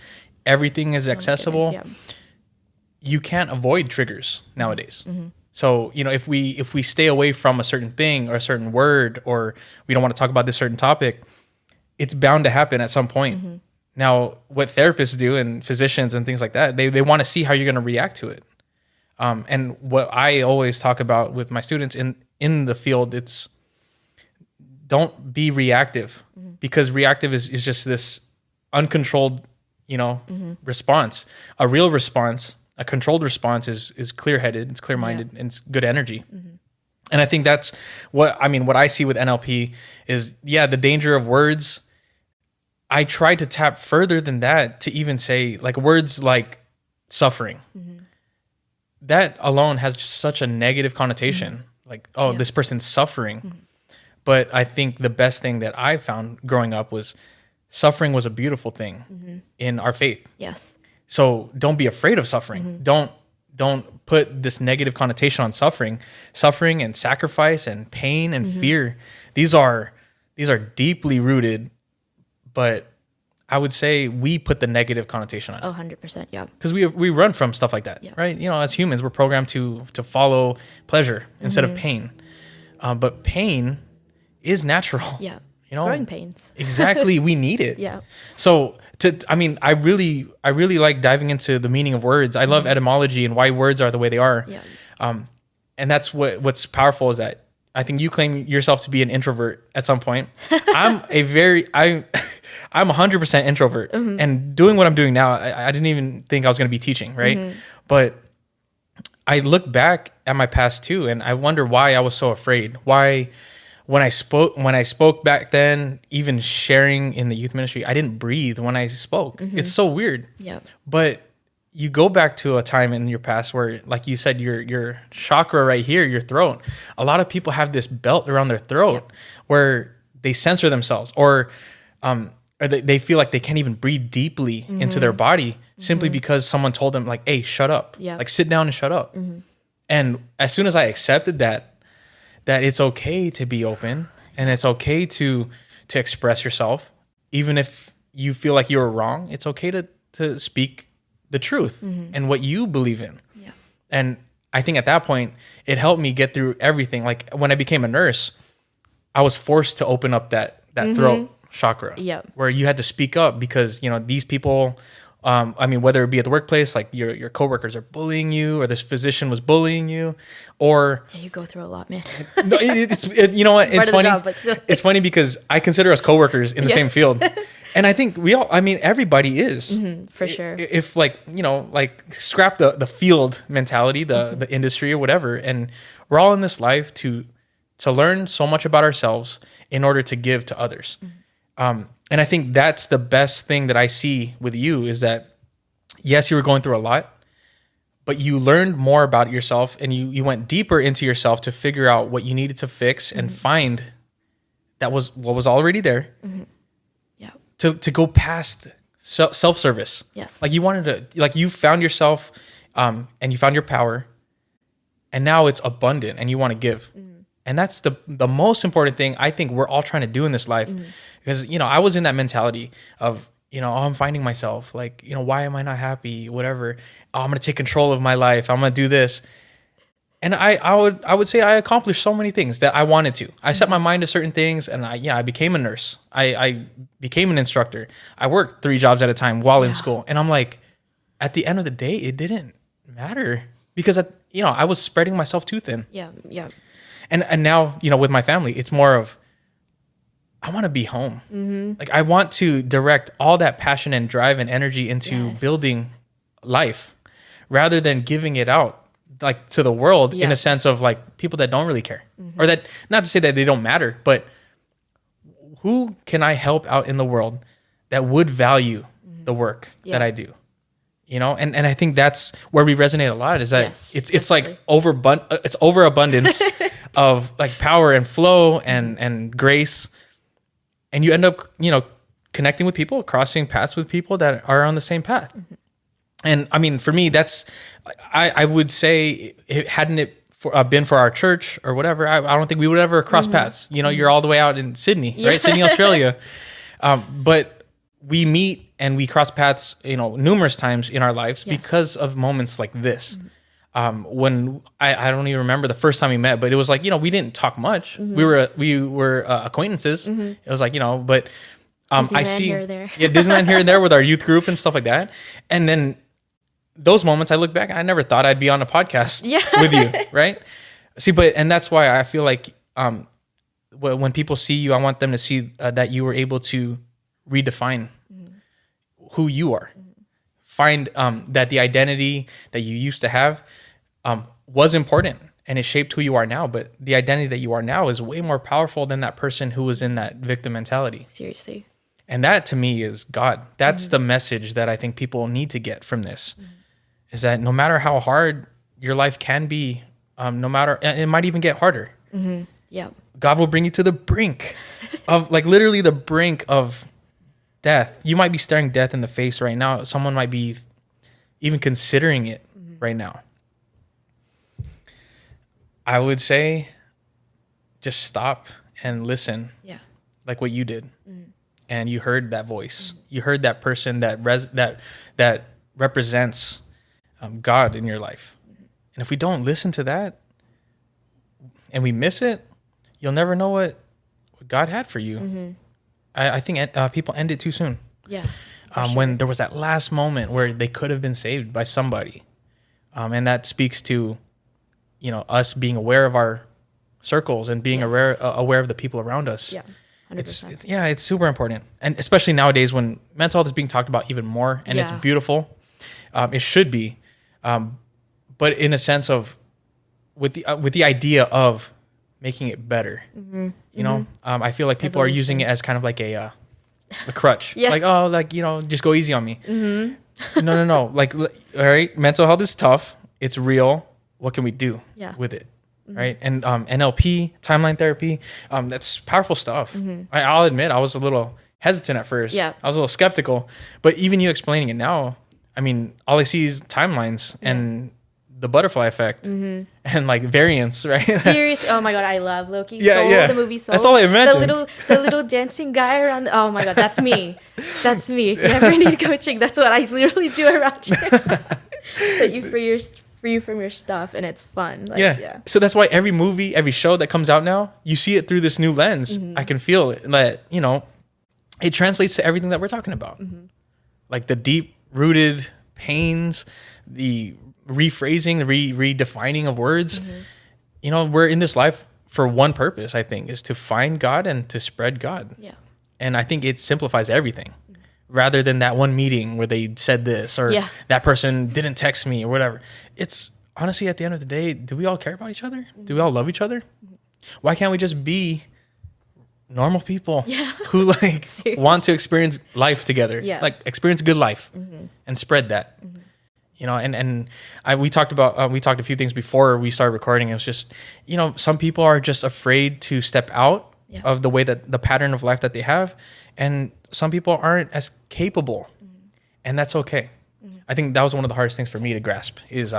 Everything is accessible. You can't avoid triggers nowadays. So if we stay away from a certain thing or a certain word, or we don't want to talk about this certain topic, it's bound to happen at some point. Now, what therapists do and physicians and things like that, they want to see how you're going to react to it. And what I always talk about with my students in the field, it's don't be reactive, because reactive is just this uncontrolled, response. A real response, a controlled response is clear-headed, it's clear-minded, and it's good energy. And I think that's what I see with NLP is, the danger of words. I tried to tap further than that to even say like words like suffering. That alone has just such a negative connotation. Like, this person's suffering. But I think the best thing that I found growing up was suffering was a beautiful thing in our faith. Yes. So don't be afraid of suffering. Don't put this negative connotation on suffering. Suffering and sacrifice and pain and fear. These are deeply rooted, but I would say we put the negative connotation on it. 100%. Yeah. Because we run from stuff like that, right? As humans, we're programmed to follow pleasure instead of pain. But pain is natural. Yeah. Growing pains. Exactly. We need it. Yeah. So I really like diving into the meaning of words. I love etymology and why words are the way they are. Yeah. And that's what's powerful is that I think you claim yourself to be an introvert at some point. I'm 100% introvert, and doing what I'm doing now, I didn't even think I was going to be teaching, right? But I look back at my past too, and I wonder why I was so afraid. Why, when I spoke back then, even sharing in the youth ministry, I didn't breathe when I spoke. It's so weird. Yeah. But you go back to a time in your past where, like you said, your chakra right here, your throat. A lot of people have this belt around their throat where they censor themselves, or they feel like they can't even breathe deeply into their body simply because someone told them like, hey, shut up. Yeah. Like sit down and shut up. And as soon as I accepted that it's okay to be open and it's okay to express yourself, even if you feel like you were wrong, it's okay to speak the truth and what you believe in. Yeah. And I think at that point, it helped me get through everything. Like when I became a nurse, I was forced to open up that throat chakra, where you had to speak up because, these people, whether it be at the workplace, like your coworkers are bullying you, or this physician was bullying you, or you go through a lot, man. No, you know what? It's funny. Job, but still. It's funny because I consider us coworkers in the same field. And I think everybody is. For sure. If scrap the field mentality, the industry or whatever, and we're all in this life to learn so much about ourselves in order to give to others. And I think that's the best thing that I see with you is that, yes, you were going through a lot, but you learned more about yourself and you went deeper into yourself to figure out what you needed to fix and find that was what was already there. Yeah. To go past self-service. Yes. Like you wanted to, you found yourself and you found your power, and now it's abundant and you want to give. And that's the most important thing I think we're all trying to do in this life. Because, I was in that mentality of, I'm finding myself. Like, why am I not happy? Whatever. I'm going to take control of my life. I'm going to do this. And I would say I accomplished so many things that I wanted to. I set my mind to certain things, and I became a nurse. I became an instructor. I worked 3 jobs at a time while in school. And I'm like, at the end of the day, it didn't matter because, I was spreading myself too thin. Yeah. Yeah. And now, with my family, it's more of, I want to be home. Like I want to direct all that passion and drive and energy into building life rather than giving it out like to the world in a sense of like people that don't really care or that, not to say that they don't matter, but who can I help out in the world that would value the work that I do? And I think that's where we resonate a lot is that it's like overabundance of like power and flow and grace. And you end up, connecting with people, crossing paths with people that are on the same path. And for me, that's, I would say hadn't it been for our church or whatever, I don't think we would ever cross paths. You're all the way out in Sydney, right? Sydney, Australia. But we meet and we cross paths, numerous times in our lives because of moments like this. When I don't even remember the first time we met, but it was like, we didn't talk much. We were acquaintances. It was like, but I see here or there. Disneyland here and there with our youth group and stuff like that. And then those moments I look back, I never thought I'd be on a podcast with you. Right. And that's why I feel like, when people see you, I want them to see that you were able to redefine who you are. Find that the identity that you used to have was important and it shaped who you are now. But the identity that you are now is way more powerful than that person who was in that victim mentality. Seriously. And that to me is God. That's the message that I think people need to get from this, is that no matter how hard your life can be, no matter, and it might even get harder. Yeah. God will bring you to the brink of, like, literally the brink of death. You might be staring death in the face right now. Someone might be even considering it right now. I would say just stop and listen. Yeah. Like what you did. And you heard that voice. You heard that person that represents God in your life. And if we don't listen to that and we miss it, you'll never know what God had for you. I think people end it too soon. Yeah. When there was that last moment where they could have been saved by somebody. And that speaks to, us being aware of our circles and being aware of the people around us. Yeah. 100%. It's super important. And especially nowadays when mental health is being talked about even more, and it's beautiful. It should be. But in a sense of, with the idea of making it better, I feel like people are using it as kind of like a crutch. Like, just go easy on me. No. Like, all right, mental health is tough. It's real. What can we do with it? Right. And NLP, timeline therapy, that's powerful stuff. I'll admit I was a little hesitant at first. I was a little skeptical, but even you explaining it now, I mean, all I see is timelines and the butterfly effect and like variance, right? Serious. Oh my God, I love Loki. The movie Soul. That's all I imagined. The little dancing guy around. Oh my God, that's me. That's me. If you ever need coaching, that's what I literally do around you. That you free you from your stuff, and it's fun. Like, So that's why every movie, every show that comes out now, you see it through this new lens. I can feel it. That it translates to everything that we're talking about, like the deep rooted pains, the rephrasing, the redefining of words. We're in this life for one purpose, I think, is to find God and to spread God. And I think it simplifies everything, rather than that one meeting where they said this, or that person didn't text me, or whatever. It's honestly, at the end of the day, do we all care about each other? Do we all love each other? Why can't we just be normal people who want to experience life together, like experience good life and spread that? We talked a few things before we started recording. It was just, some people are just afraid to step out of the way that the pattern of life that they have. And some people aren't as capable, and that's okay. I think that was one of the hardest things for me to grasp, is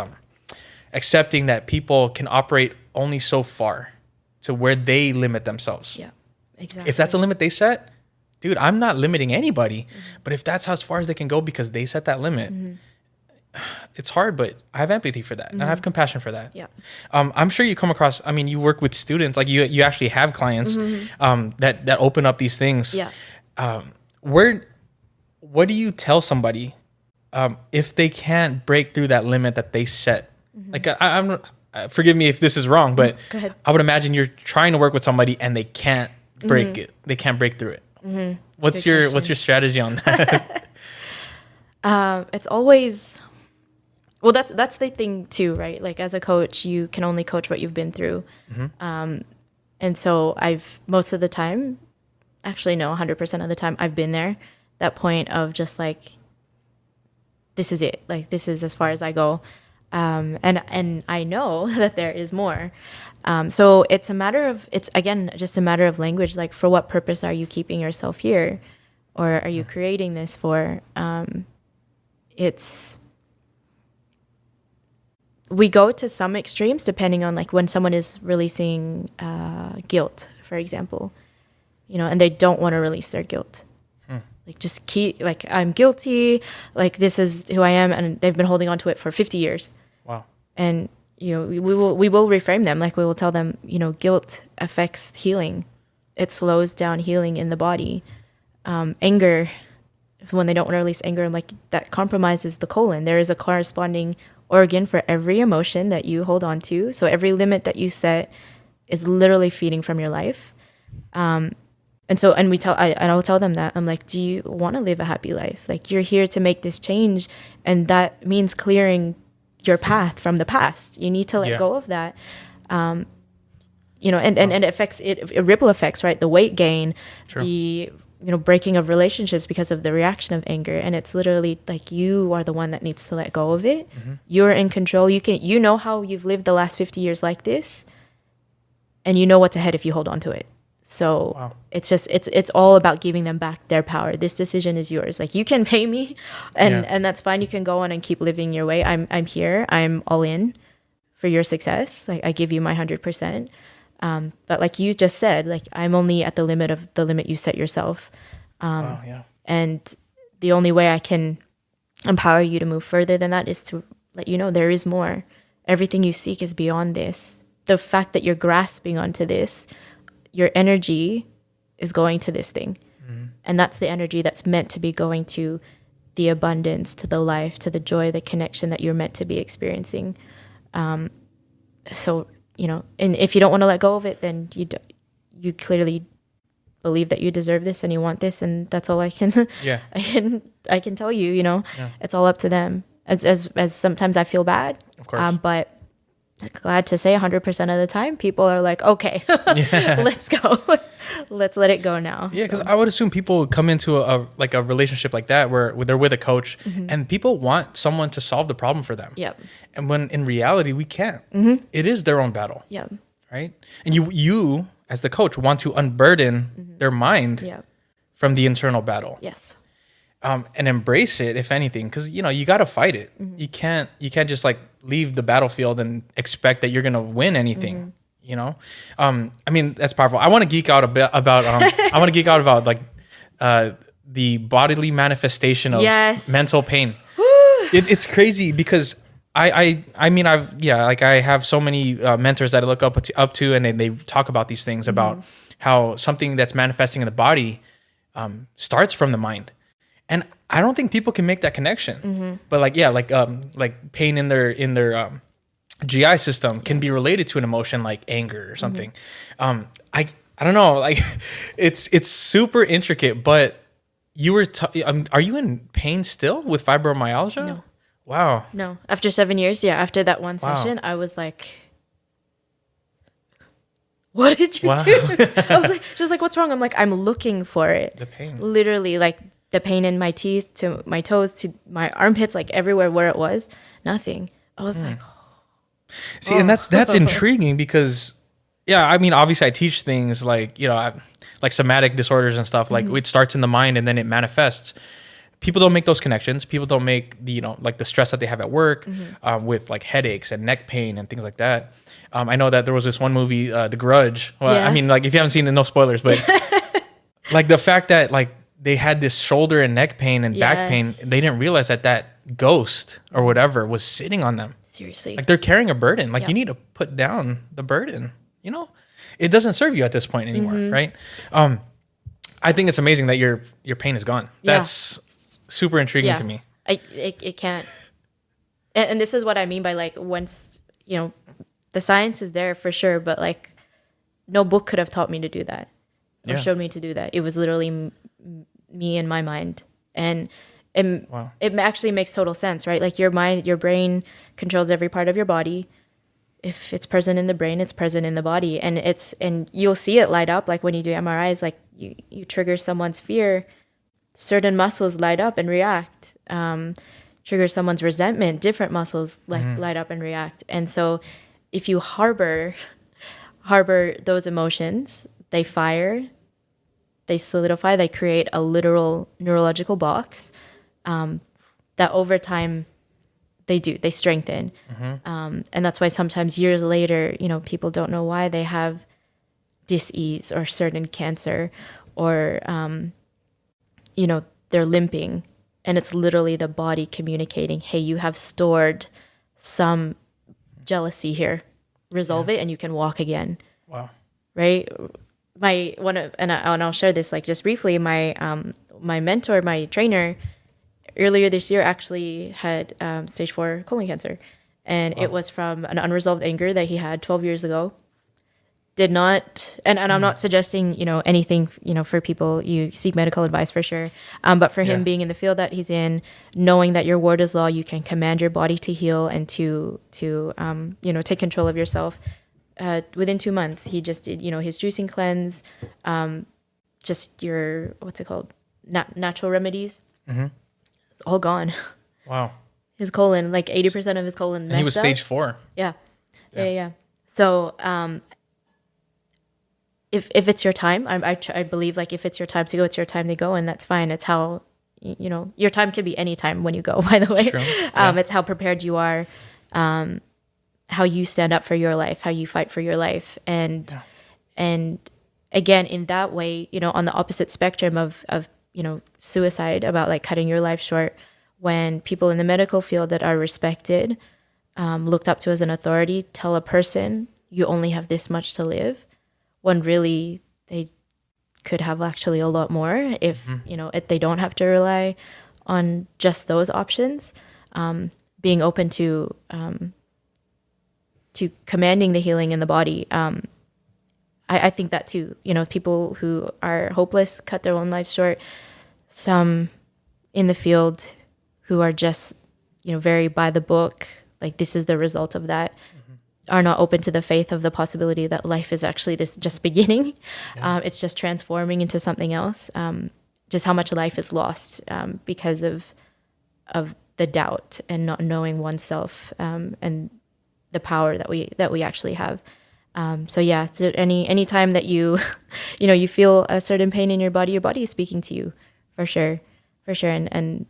accepting that people can operate only so far to where they limit themselves. Yeah, exactly. If that's a limit they set, dude, I'm not limiting anybody. But if that's as far as they can go because they set that limit, it's hard, but I have empathy for that, and I have compassion for that. Yeah. I'm sure you come across, you work with students, like you actually have clients that open up these things. Yeah. What do you tell somebody if they can't break through that limit that they set? Like, I'm forgive me if this is wrong, but Go ahead. I would imagine you're trying to work with somebody and they can't break it. They can't break through it. What's your strategy on that? It's always, well, that's the thing too, right? Like, as a coach, you can only coach what you've been through. And so most of the time, actually no, 100% of the time, I've been there, that point of just like, this is it. Like, this is as far as I go. And I know that there is more. So it's again, just a matter of language. Like, for what purpose are you keeping yourself here? Or are you creating this for? We go to some extremes depending on, like, when someone is releasing guilt, for example, and they don't want to release their guilt. Like, just keep, like, I'm guilty, like, this is who I am, and they've been holding on to it for 50 years. Wow. And, we will reframe them. Like, we will tell them, guilt affects healing. It slows down healing in the body. Anger, when they don't want to release anger, like, that compromises the colon. There is a corresponding organ for every emotion that you hold on to. So every limit that you set is literally feeding from your life. And so, and I'll tell them that I'm like, do you want to live a happy life? Like, you're here to make this change, and that means clearing your path from the past. You need to let go of that. You know, and it affects it ripple effects, right? The weight gain, the breaking of relationships because of the reaction of anger. And it's literally like, you are the one that needs to let go of it. You're in control. You know how you've lived the last 50 years like this, and you know what's ahead if you hold on to it. So it's just, it's all about giving them back their power. This decision is yours. Like, you can pay me and that's fine. You can go on and keep living your way. I'm here. I'm all in for your success. Like, I give you my 100%. But like you just said, like, I'm only at the limit of the limit you set yourself. And the only way I can empower you to move further than that is to let you know there is more. Everything you seek is beyond this. The fact that you're grasping onto this, your energy is going to this thing. And that's the energy that's meant to be going to the abundance, to the life, to the joy, the connection that you're meant to be experiencing. So, and if you don't want to let go of it, then you clearly believe that you deserve this and you want this, and that's all I can I can tell you. It's all up to them. As sometimes I feel bad, of course, but glad to say 100% of the time people are like, okay, let's go. Let's let it go now. Yeah, because I would assume people come into a relationship like that where they're with a coach and people want someone to solve the problem for them. Yep. And when in reality we can't. It is their own battle. Yep. Right? And you as the coach want to unburden their mind from the internal battle. Yes. And embrace it, if anything, because you got to fight it. You can't just like leave the battlefield and expect that you're gonna win anything. I mean, that's powerful. I want to geek out a bit about the bodily manifestation of mental pain. It's crazy because I have so many mentors that I look up to, and they talk about these things about how something that's manifesting in the body starts from the mind. And I don't think people can make that connection. But like pain in their GI system can be related to an emotion like anger or something. I don't know, like it's super intricate. But you were are you in pain still with fibromyalgia? No. Wow. No. After 7 years, after that one session, I was like, what did you do? I was like, she's like, what's wrong? I'm like, I'm looking for it. The pain. Literally, like the pain in my teeth to my toes to my armpits, like everywhere where it was, nothing. I was like, see, and that's intriguing because, I mean, obviously I teach things like, like somatic disorders and stuff, like it starts in the mind and then it manifests. People don't make those connections. People don't make the, like the stress that they have at work with like headaches and neck pain and things like that. I know that there was this one movie, The Grudge. Well, I mean, like if you haven't seen it, no spoilers, but like the fact that like they had this shoulder and neck pain and back pain, they didn't realize that ghost or whatever was sitting on them. Seriously. Like they're carrying a burden. Like you need to put down the burden, It doesn't serve you at this point anymore, right? I think it's amazing that your pain is gone. That's super intriguing to me. It can't. And this is what I mean by like, once, the science is there for sure, but like no book could have taught me to do that or showed me to do that. It was literally me in my mind. And it actually makes total sense, right? Like your brain controls every part of your body. If it's present in the brain, it's present in the body. And you'll see it light up. Like when you do MRIs, like you trigger someone's fear, certain muscles light up and react. Trigger someone's resentment, different muscles light up and react. And so if you harbor those emotions, they fire, they solidify, they create a literal neurological box that over time they strengthen. And that's why sometimes years later, people don't know why they have dis-ease or certain cancer or, they're limping. And it's literally the body communicating, hey, you have stored some jealousy here. Resolve it and you can walk again. Wow. Right? And I'll share this like just briefly. My mentor, my trainer, earlier this year actually had stage 4 colon cancer. And it was from an unresolved anger that he had 12 years ago. did not, and I'm not suggesting, anything, for people, you seek medical advice for sure. But for him being in the field that he's in, knowing that your ward is law, you can command your body to heal and to take control of yourself. Within 2 months, he just did, his juicing cleanse, just your, what's it called? Natural remedies. Mm-hmm. It's all gone. Wow. His colon, like 80% of his colon messed up. And he was stage 4. Yeah. So, if it's your time, I believe, like, if it's your time to go, it's your time to go, and that's fine. It's how, your time could be any time when you go, by the way. True. Yeah. It's how prepared you are, how you stand up for your life, how you fight for your life. And again, in that way, on the opposite spectrum of suicide, about like cutting your life short, when people in the medical field that are respected, looked up to as an authority, tell a person you only have this much to live, when really they could have actually a lot more if if they don't have to rely on just those options. Being open to commanding the healing in the body. I think that too. People who are hopeless cut their own lives short. Some in the field who are just very by the book, like this is the result of that, are not open to the faith of the possibility that life is actually just beginning. It's just transforming into something else. Just how much life is lost because of the doubt and not knowing oneself, and the power that we actually have. So any time that you you feel a certain pain in your body is speaking to you, for sure. And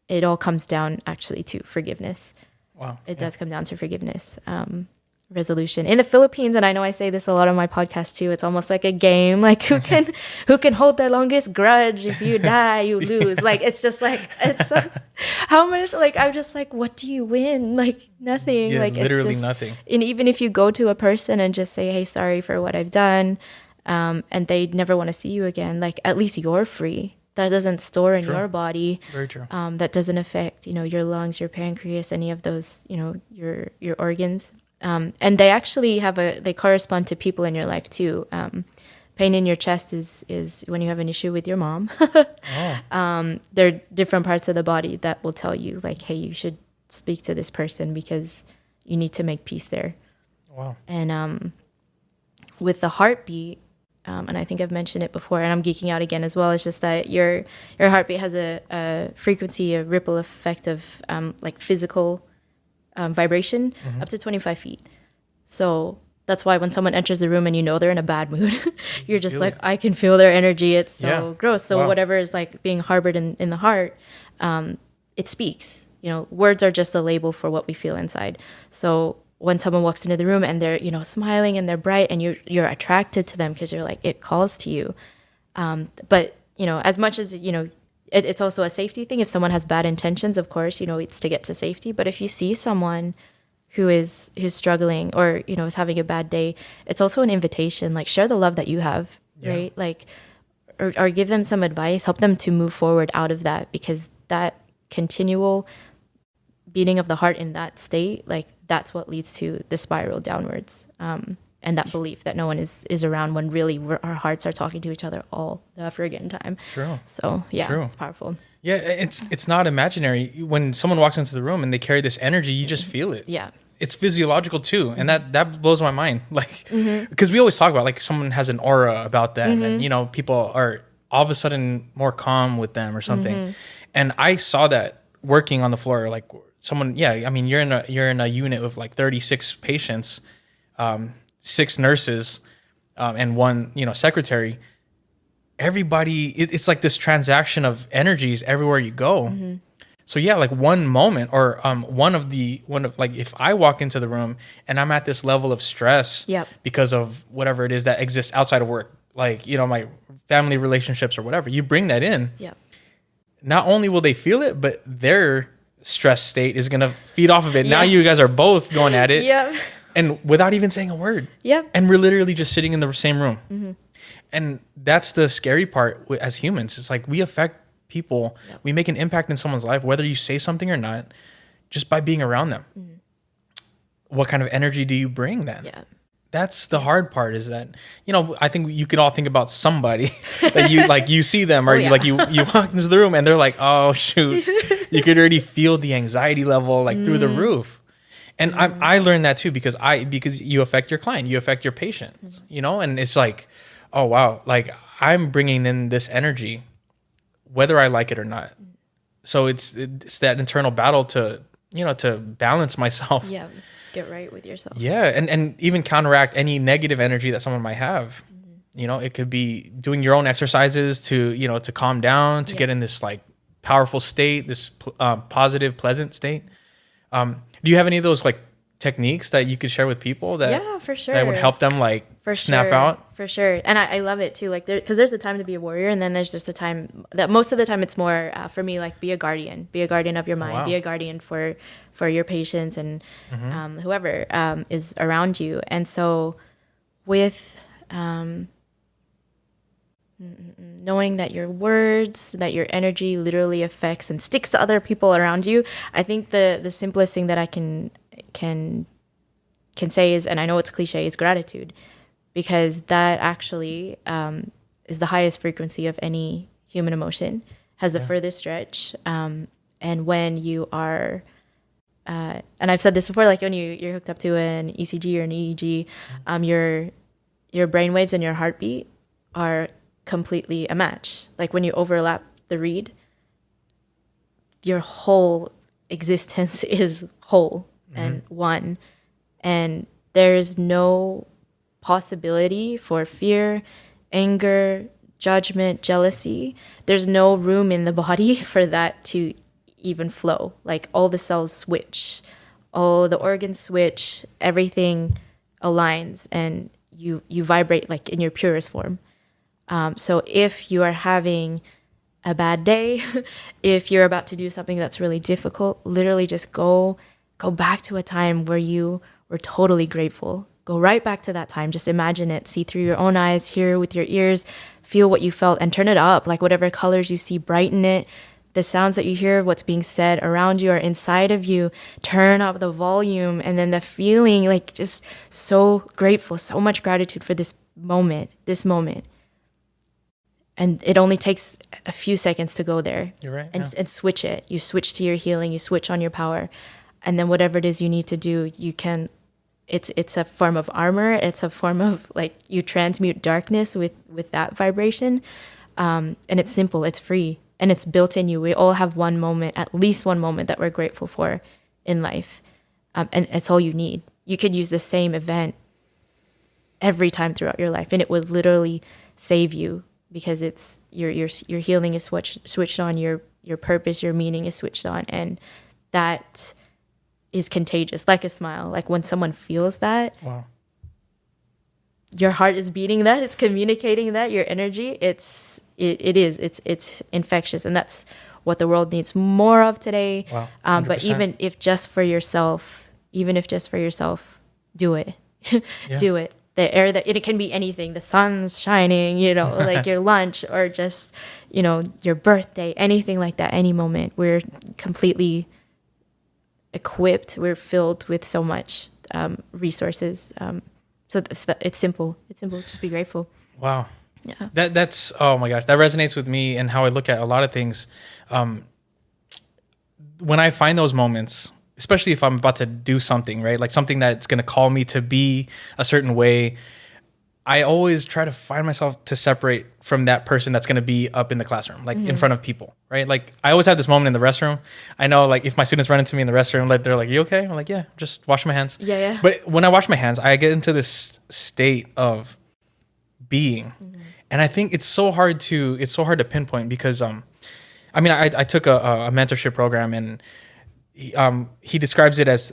it all comes down actually to forgiveness. Wow. It does come down to forgiveness, resolution. In the Philippines, and I know I say this a lot on my podcast too, it's almost like a game, like who can hold the longest grudge. If you die, you lose. Like, it's just like, how much, like, I'm just like, what do you win? Like, nothing. Yeah, like, literally it's just nothing. And even if you go to a person and just say, hey, sorry for what I've done, and they never want to see you again, like, at least you're free. That doesn't store in your body. Very true. That doesn't affect, your lungs, your pancreas, any of those, your organs. And they actually they correspond to people in your life too. Pain in your chest is when you have an issue with your mom. There are different parts of the body that will tell you, like, hey, you should speak to this person because you need to make peace there. Wow. And with the heartbeat, and I think I've mentioned it before, and I'm geeking out again as well, it's just that your heartbeat has a frequency, a ripple effect of like physical vibration up to 25 feet. So that's why when someone enters the room and they're in a bad mood, you're just like, I can feel their energy. It's so gross. So whatever is like being harbored in the heart, it speaks. Words are just a label for what we feel inside. So when someone walks into the room and they're, smiling and they're bright and you're attracted to them because you're like, it calls to you. But, as much as, it's also a safety thing. If someone has bad intentions, of course, it's to get to safety. But if you see someone who's struggling or, is having a bad day, it's also an invitation, like, share the love that you have, right? Like, or give them some advice, help them to move forward out of that, because that continual beating of the heart in that state, like, that's what leads to the spiral downwards. And that belief that no one is around when really our hearts are talking to each other all the friggin' time. True. So it's powerful. Yeah, it's not imaginary. When someone walks into the room and they carry this energy, you just feel it. Yeah. It's physiological too, and that blows my mind. Like, because we always talk about, like, someone has an aura about them, and people are all of a sudden more calm with them or something. And I saw that working on the floor, like. Someone, you're in a unit with like 36 patients, 6 nurses, and 1, secretary. Everybody, it's like this transaction of energies everywhere you go. So like one moment, or one of like, if I walk into the room and I'm at this level of stress because of whatever it is that exists outside of work, like, my family relationships or whatever, you bring that in. Not only will they feel it, but their stress state is going to feed off of it. Now you guys are both going at it. And without even saying a word. And we're literally just sitting in the same room. And that's the scary part as humans. It's like, we affect people. We make an impact in someone's life, whether you say something or not, just by being around them. What kind of energy do you bring then? That's the hard part, is that, I think you could all think about somebody that you see them, or Oh, yeah. you walk into the room and they're like, oh shoot, you could already feel the anxiety level like through the roof. And I learned that too, because you affect your client, you affect your patients, and it's like, oh wow, like I'm bringing in this energy, whether I like it or not. So it's that internal battle to balance myself. Yeah. Get right with yourself. Yeah, and even counteract any negative energy that someone might have. It could be doing your own exercises to to calm down, to get in this like powerful state, this positive, pleasant state. Do you have any of those like techniques that you could share with people Yeah, for sure. that would help them like snap out? For sure. And I love it too. Like because there's a time to be a warrior, and then there's just a time that most of the time it's more for me, like be a guardian of your mind, wow. be a guardian for your patients and whoever is around you. And so with knowing that your words, that your energy literally affects and sticks to other people around you, I think the simplest thing that I can say is, and I know it's cliche, is gratitude, because that actually is the highest frequency of any human emotion, has the furthest stretch, and when you are and I've said this before, like when you're hooked up to an ECG or an EEG, your brain waves and your heartbeat are completely a match. Like when you overlap the read, your whole existence is whole and one, and there's no possibility for fear, anger, judgment, jealousy. There's no room in the body for that to even flow. Like all the cells switch, all the organs switch, everything aligns, and you vibrate like in your purest form. So if you are having a bad day, if you're about to do something that's really difficult, literally just go back to a time where you were totally grateful. Go right back to that time. Just imagine it. See through your own eyes, hear with your ears, feel what you felt, and turn it up. Like whatever colors you see, brighten it. The sounds that you hear, what's being said around you or inside of you, turn up the volume, and then the feeling, like just so grateful, so much gratitude for this moment. And it only takes a few seconds to go there. You're right. And switch it. You switch to your healing, you switch on your power. And then whatever it is you need to do, you can, it's a form of armor. It's a form of like, you transmute darkness with that vibration. And it's simple, it's free, and it's built in you. We all have one moment, at least one moment that we're grateful for in life. And it's all you need. You could use the same event every time throughout your life, and it would literally save you, because it's your healing is switched on, your purpose, your meaning is switched on, and that is contagious, like a smile. Like when someone feels that, Wow. Your heart is beating that, it's communicating that, your energy, it's infectious, and that's what the world needs more of today. Wow. But even if just for yourself, do it. Yeah. Do it. The air that it can be anything, the sun's shining, like your lunch, or just, your birthday, anything like that, any moment. We're completely equipped. We're filled with so much resources. So it's simple. It's simple. Just be grateful. Wow. Yeah. That's oh my gosh, that resonates with me and how I look at a lot of things. When I find those moments, especially if I'm about to do something, right? Like something that's going to call me to be a certain way, I always try to find myself to separate from that person that's going to be up in the classroom, like in front of people, right? Like I always have this moment in the restroom. I know, like if my students run into me in the restroom, like they're like, "You okay?" I'm like, "Yeah, just washing my hands." Yeah. But when I wash my hands, I get into this state of being, and I think it's so hard to pinpoint, because I took a mentorship program, and he describes it as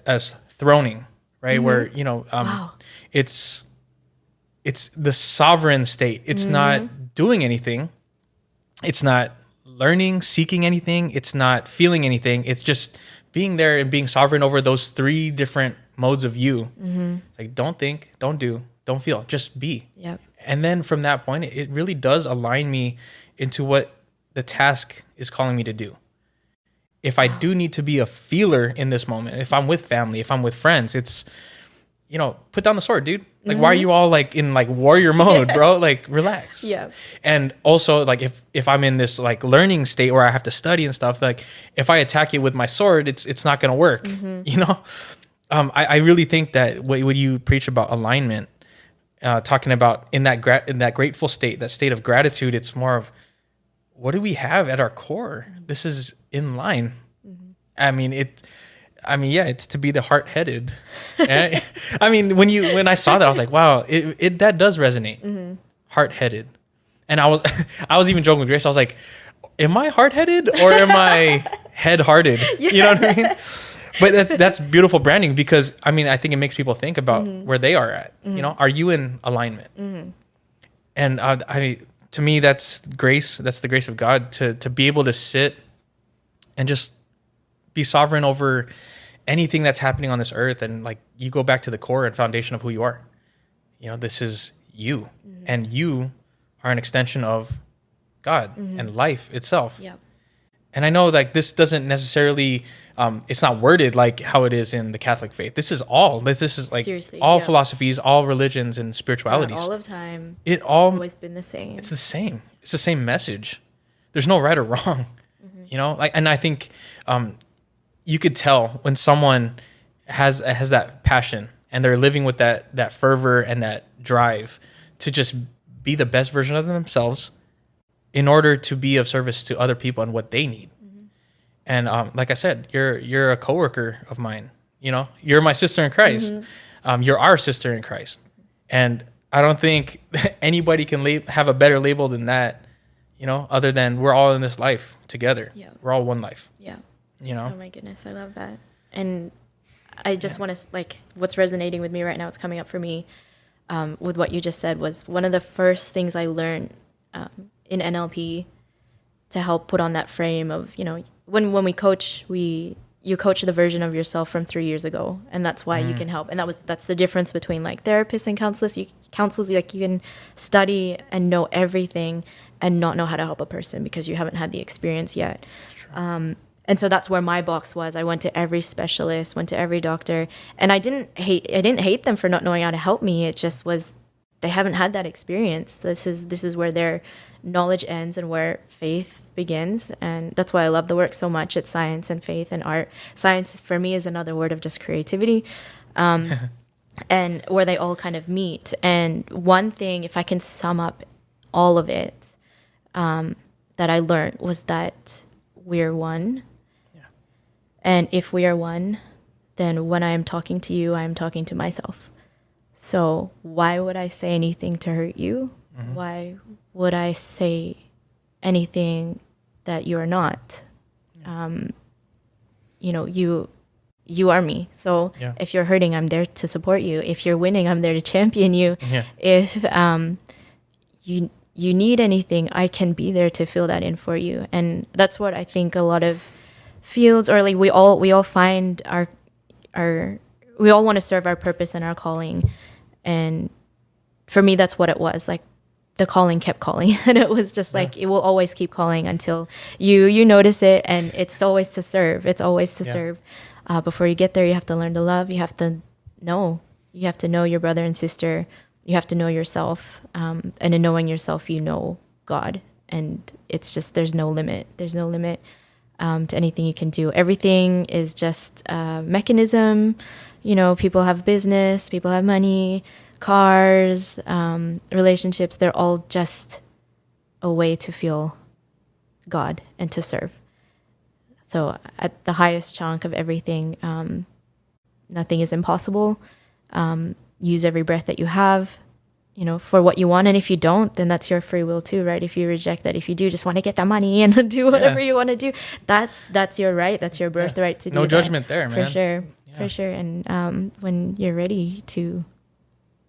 throning, right? Where Wow. it's the sovereign state. It's not doing anything. It's not learning, seeking anything. It's not feeling anything. It's just being there and being sovereign over those three different modes of you. It's like, don't think, don't do, don't feel, just be. Yep. And then from that point, it really does align me into what the task is calling me to do. If I do need to be a feeler in this moment, if I'm with family, if I'm with friends, put down the sword, dude. Like, why are you all like in like warrior mode, bro? Like, relax. Yeah. And also, like, if I'm in this like learning state where I have to study and stuff, like if I attack it with my sword, it's not gonna work. I really think that what you preach about alignment, talking about in that grateful state, that state of gratitude, it's more of what do we have at our core? This is in line. It's to be the hard-headed. When I saw that, I was like, wow, it that does resonate. Hard-headed. And I was even joking with Grace. I was like, am I hard-headed or am I head-hearted? Yeah. You know what I mean? But that's beautiful branding because I think it makes people think about where they are at. Are you in alignment? And to me, that's grace. That's the grace of God to be able to sit and just be sovereign over anything that's happening on this earth. And like you go back to the core and foundation of who you are. This is you, and you are an extension of God and life itself. Yep. And I know like this doesn't necessarily, it's not worded like how it is in the Catholic faith. This is like seriously, all philosophies, all religions and spiritualities. All of time. It's always been the same. It's the same. It's the same message. There's no right or wrong, and I think, you could tell when someone has that passion and they're living with that fervor and that drive to just be the best version of themselves in order to be of service to other people and what they need. And like I said, you're a coworker of mine. You're my sister in Christ. You're our sister in Christ. And I don't think anybody can have a better label than that, other than we're all in this life together. Yeah. We're all one life. Yeah. Oh my goodness, I love that. And I just want to, like, what's resonating with me right now, it's coming up for me with what you just said, was one of the first things I learned in NLP to help put on that frame of, when we coach, you coach the version of yourself from 3 years ago, and that's why you can help. And that's the difference between like therapists and counselors. Like you can study and know everything and not know how to help a person because you haven't had the experience yet. And so that's where my box was. I went to every specialist, went to every doctor, and I didn't hate them for not knowing how to help me. It just was, they haven't had that experience. This is where their knowledge ends and where faith begins. And that's why I love the work so much. It's science and faith and art. Science for me is another word of just creativity. And where they all kind of meet. And one thing, if I can sum up all of it, that I learned was that we're one. And if we are one, then when I am talking to you, I am talking to myself. So why would I say anything to hurt you? Why would I say anything that you are not? You are me. So if you're hurting, I'm there to support you. If you're winning, I'm there to champion you. Yeah. If you need anything, I can be there to fill that in for you. And that's what I think a lot of fields, or like we all find we all want to serve our purpose and our calling. And for me, that's what it was. Like the calling kept calling, and it was just like it will always keep calling until you notice it. And it's always to serve. It's always to serve. Before you get there, you have to learn to love. You have to know your brother and sister. You have to know yourself. And in knowing yourself, you know God. And it's just, there's no limit. There's no limit to anything you can do. Everything is just a mechanism. People have business, people have money, cars, relationships. They're all just a way to feel God and to serve. So at the highest chunk of everything, nothing is impossible. Use every breath that you have, for what you want. And if you don't, then that's your free will too, right? If you reject that, if you do just want to get the money and do whatever you want to do, that's your right. That's your birthright to do that. No judgment there, man. For sure. Yeah. For sure. And when you're ready to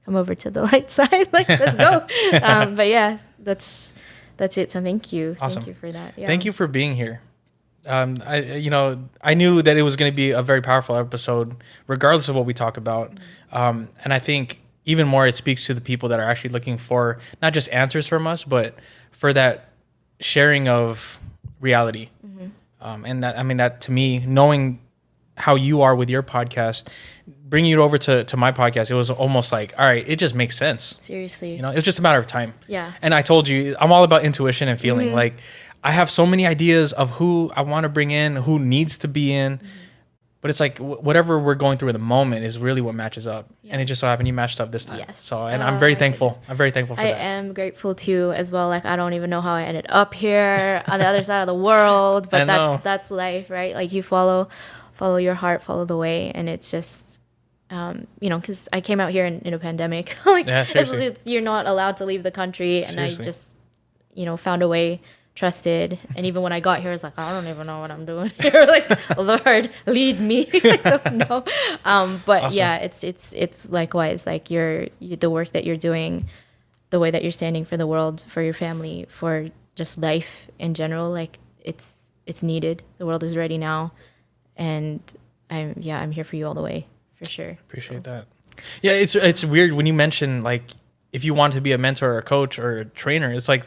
come over to the light side, like, let's go. But yeah, that's it. So thank you. Awesome. Thank you for that. Yeah. Thank you for being here. I knew that it was going to be a very powerful episode, regardless of what we talk about. And I think even more, it speaks to the people that are actually looking for not just answers from us, but for that sharing of reality. And that to me, knowing how you are with your podcast, bringing you over to my podcast, it was almost like, all right, it just makes sense. Seriously. You know, it's just a matter of time. Yeah. And I told you, I'm all about intuition and feeling. Like, I have so many ideas of who I want to bring in, who needs to be in. But it's like whatever we're going through in the moment is really what matches up. Yeah. And it just so happened you matched up this time. Yes. So, and I'm very thankful. I'm very thankful for that. I am grateful too as well. Like, I don't even know how I ended up here on the other side of the world, but that's life, right? Like, you follow your heart, follow the way. And it's just, you know, because I came out here in a pandemic. Like, yeah, seriously. you're not allowed to leave the country. And seriously. I just, you know, found a way, trusted. And even when I got here, I was like, I don't even know what I'm doing here. Like, Lord, lead me. I don't know. But awesome. Yeah, it's likewise, like the work that you're doing, the way that you're standing for the world, for your family, for just life in general. Like, it's needed. The world is ready now. And I'm here for you all the way, for sure. Appreciate that. Yeah, it's weird when you mention, like, if you want to be a mentor or a coach or a trainer, it's like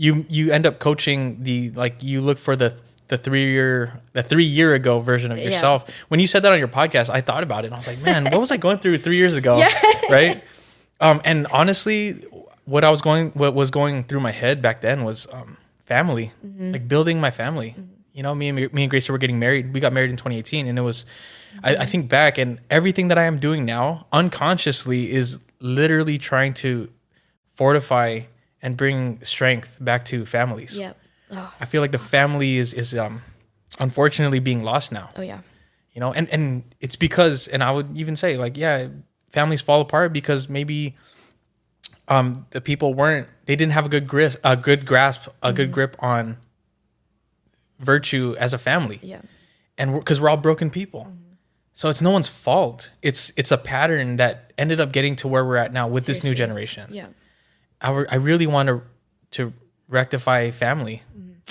you end up coaching you look for the 3 year ago version of yourself. Yeah. When you said that on your podcast, I thought about it and I was like, man, what was I going through 3 years ago? Yeah. Right. And honestly, what was going through my head back then was family, like building my family. You know, me and Gracie were getting married. We got married in 2018, and it was, I think back, and everything that I am doing now unconsciously is literally trying to fortify and bring strength back to families. Yep. Oh, I feel like the family is unfortunately being lost now. Oh yeah. You know, and it's because, and I would even say, like, yeah, families fall apart because maybe the people they didn't have a good grip on virtue as a family. Yeah. And because we're all broken people. So it's no one's fault. It's a pattern that ended up getting to where we're at now with this new generation. Yeah. I really want to rectify family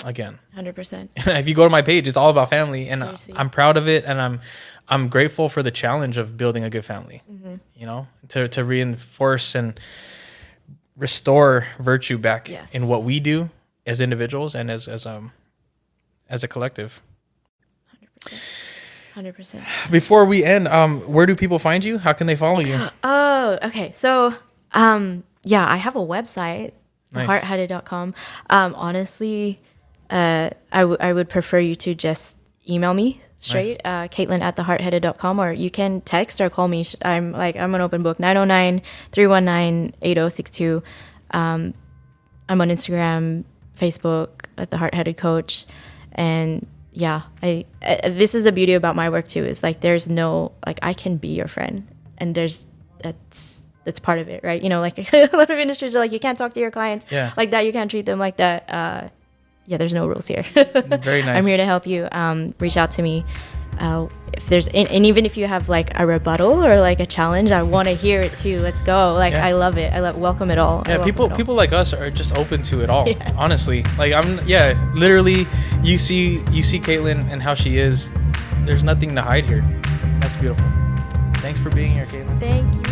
again. 100%. If you go to my page, it's all about family, and I'm proud of it, and I'm grateful for the challenge of building a good family. You know, to reinforce and restore virtue back in what we do as individuals and as a collective. 100%. Before we end, where do people find you? How can they follow you? Oh, okay. So, I have a website, heartheaded.com. Honestly, I would prefer you to just email me straight, Caitlin at theheartheaded.com, or you can text or call me. I'm an open book, 909-319-8062. I'm on Instagram, Facebook at the Heart-Headed Coach. And yeah, this is the beauty about my work too, is like, there's no, like, I can be your friend, and that's part of it, right? You know, like, a lot of industries are like, you can't talk to your clients like that, you can't treat them like that. There's no rules here. Very nice. I'm here to help you. Reach out to me. If there's, and even if you have like a rebuttal or like a challenge, I want to hear it too. Let's go. Like, I love it. Welcome it all. Yeah, people like us are just open to it all. Yeah. Honestly, like, literally, you see Caitlin and how she is. There's nothing to hide here. That's beautiful. Thanks for being here, Caitlin. Thank you.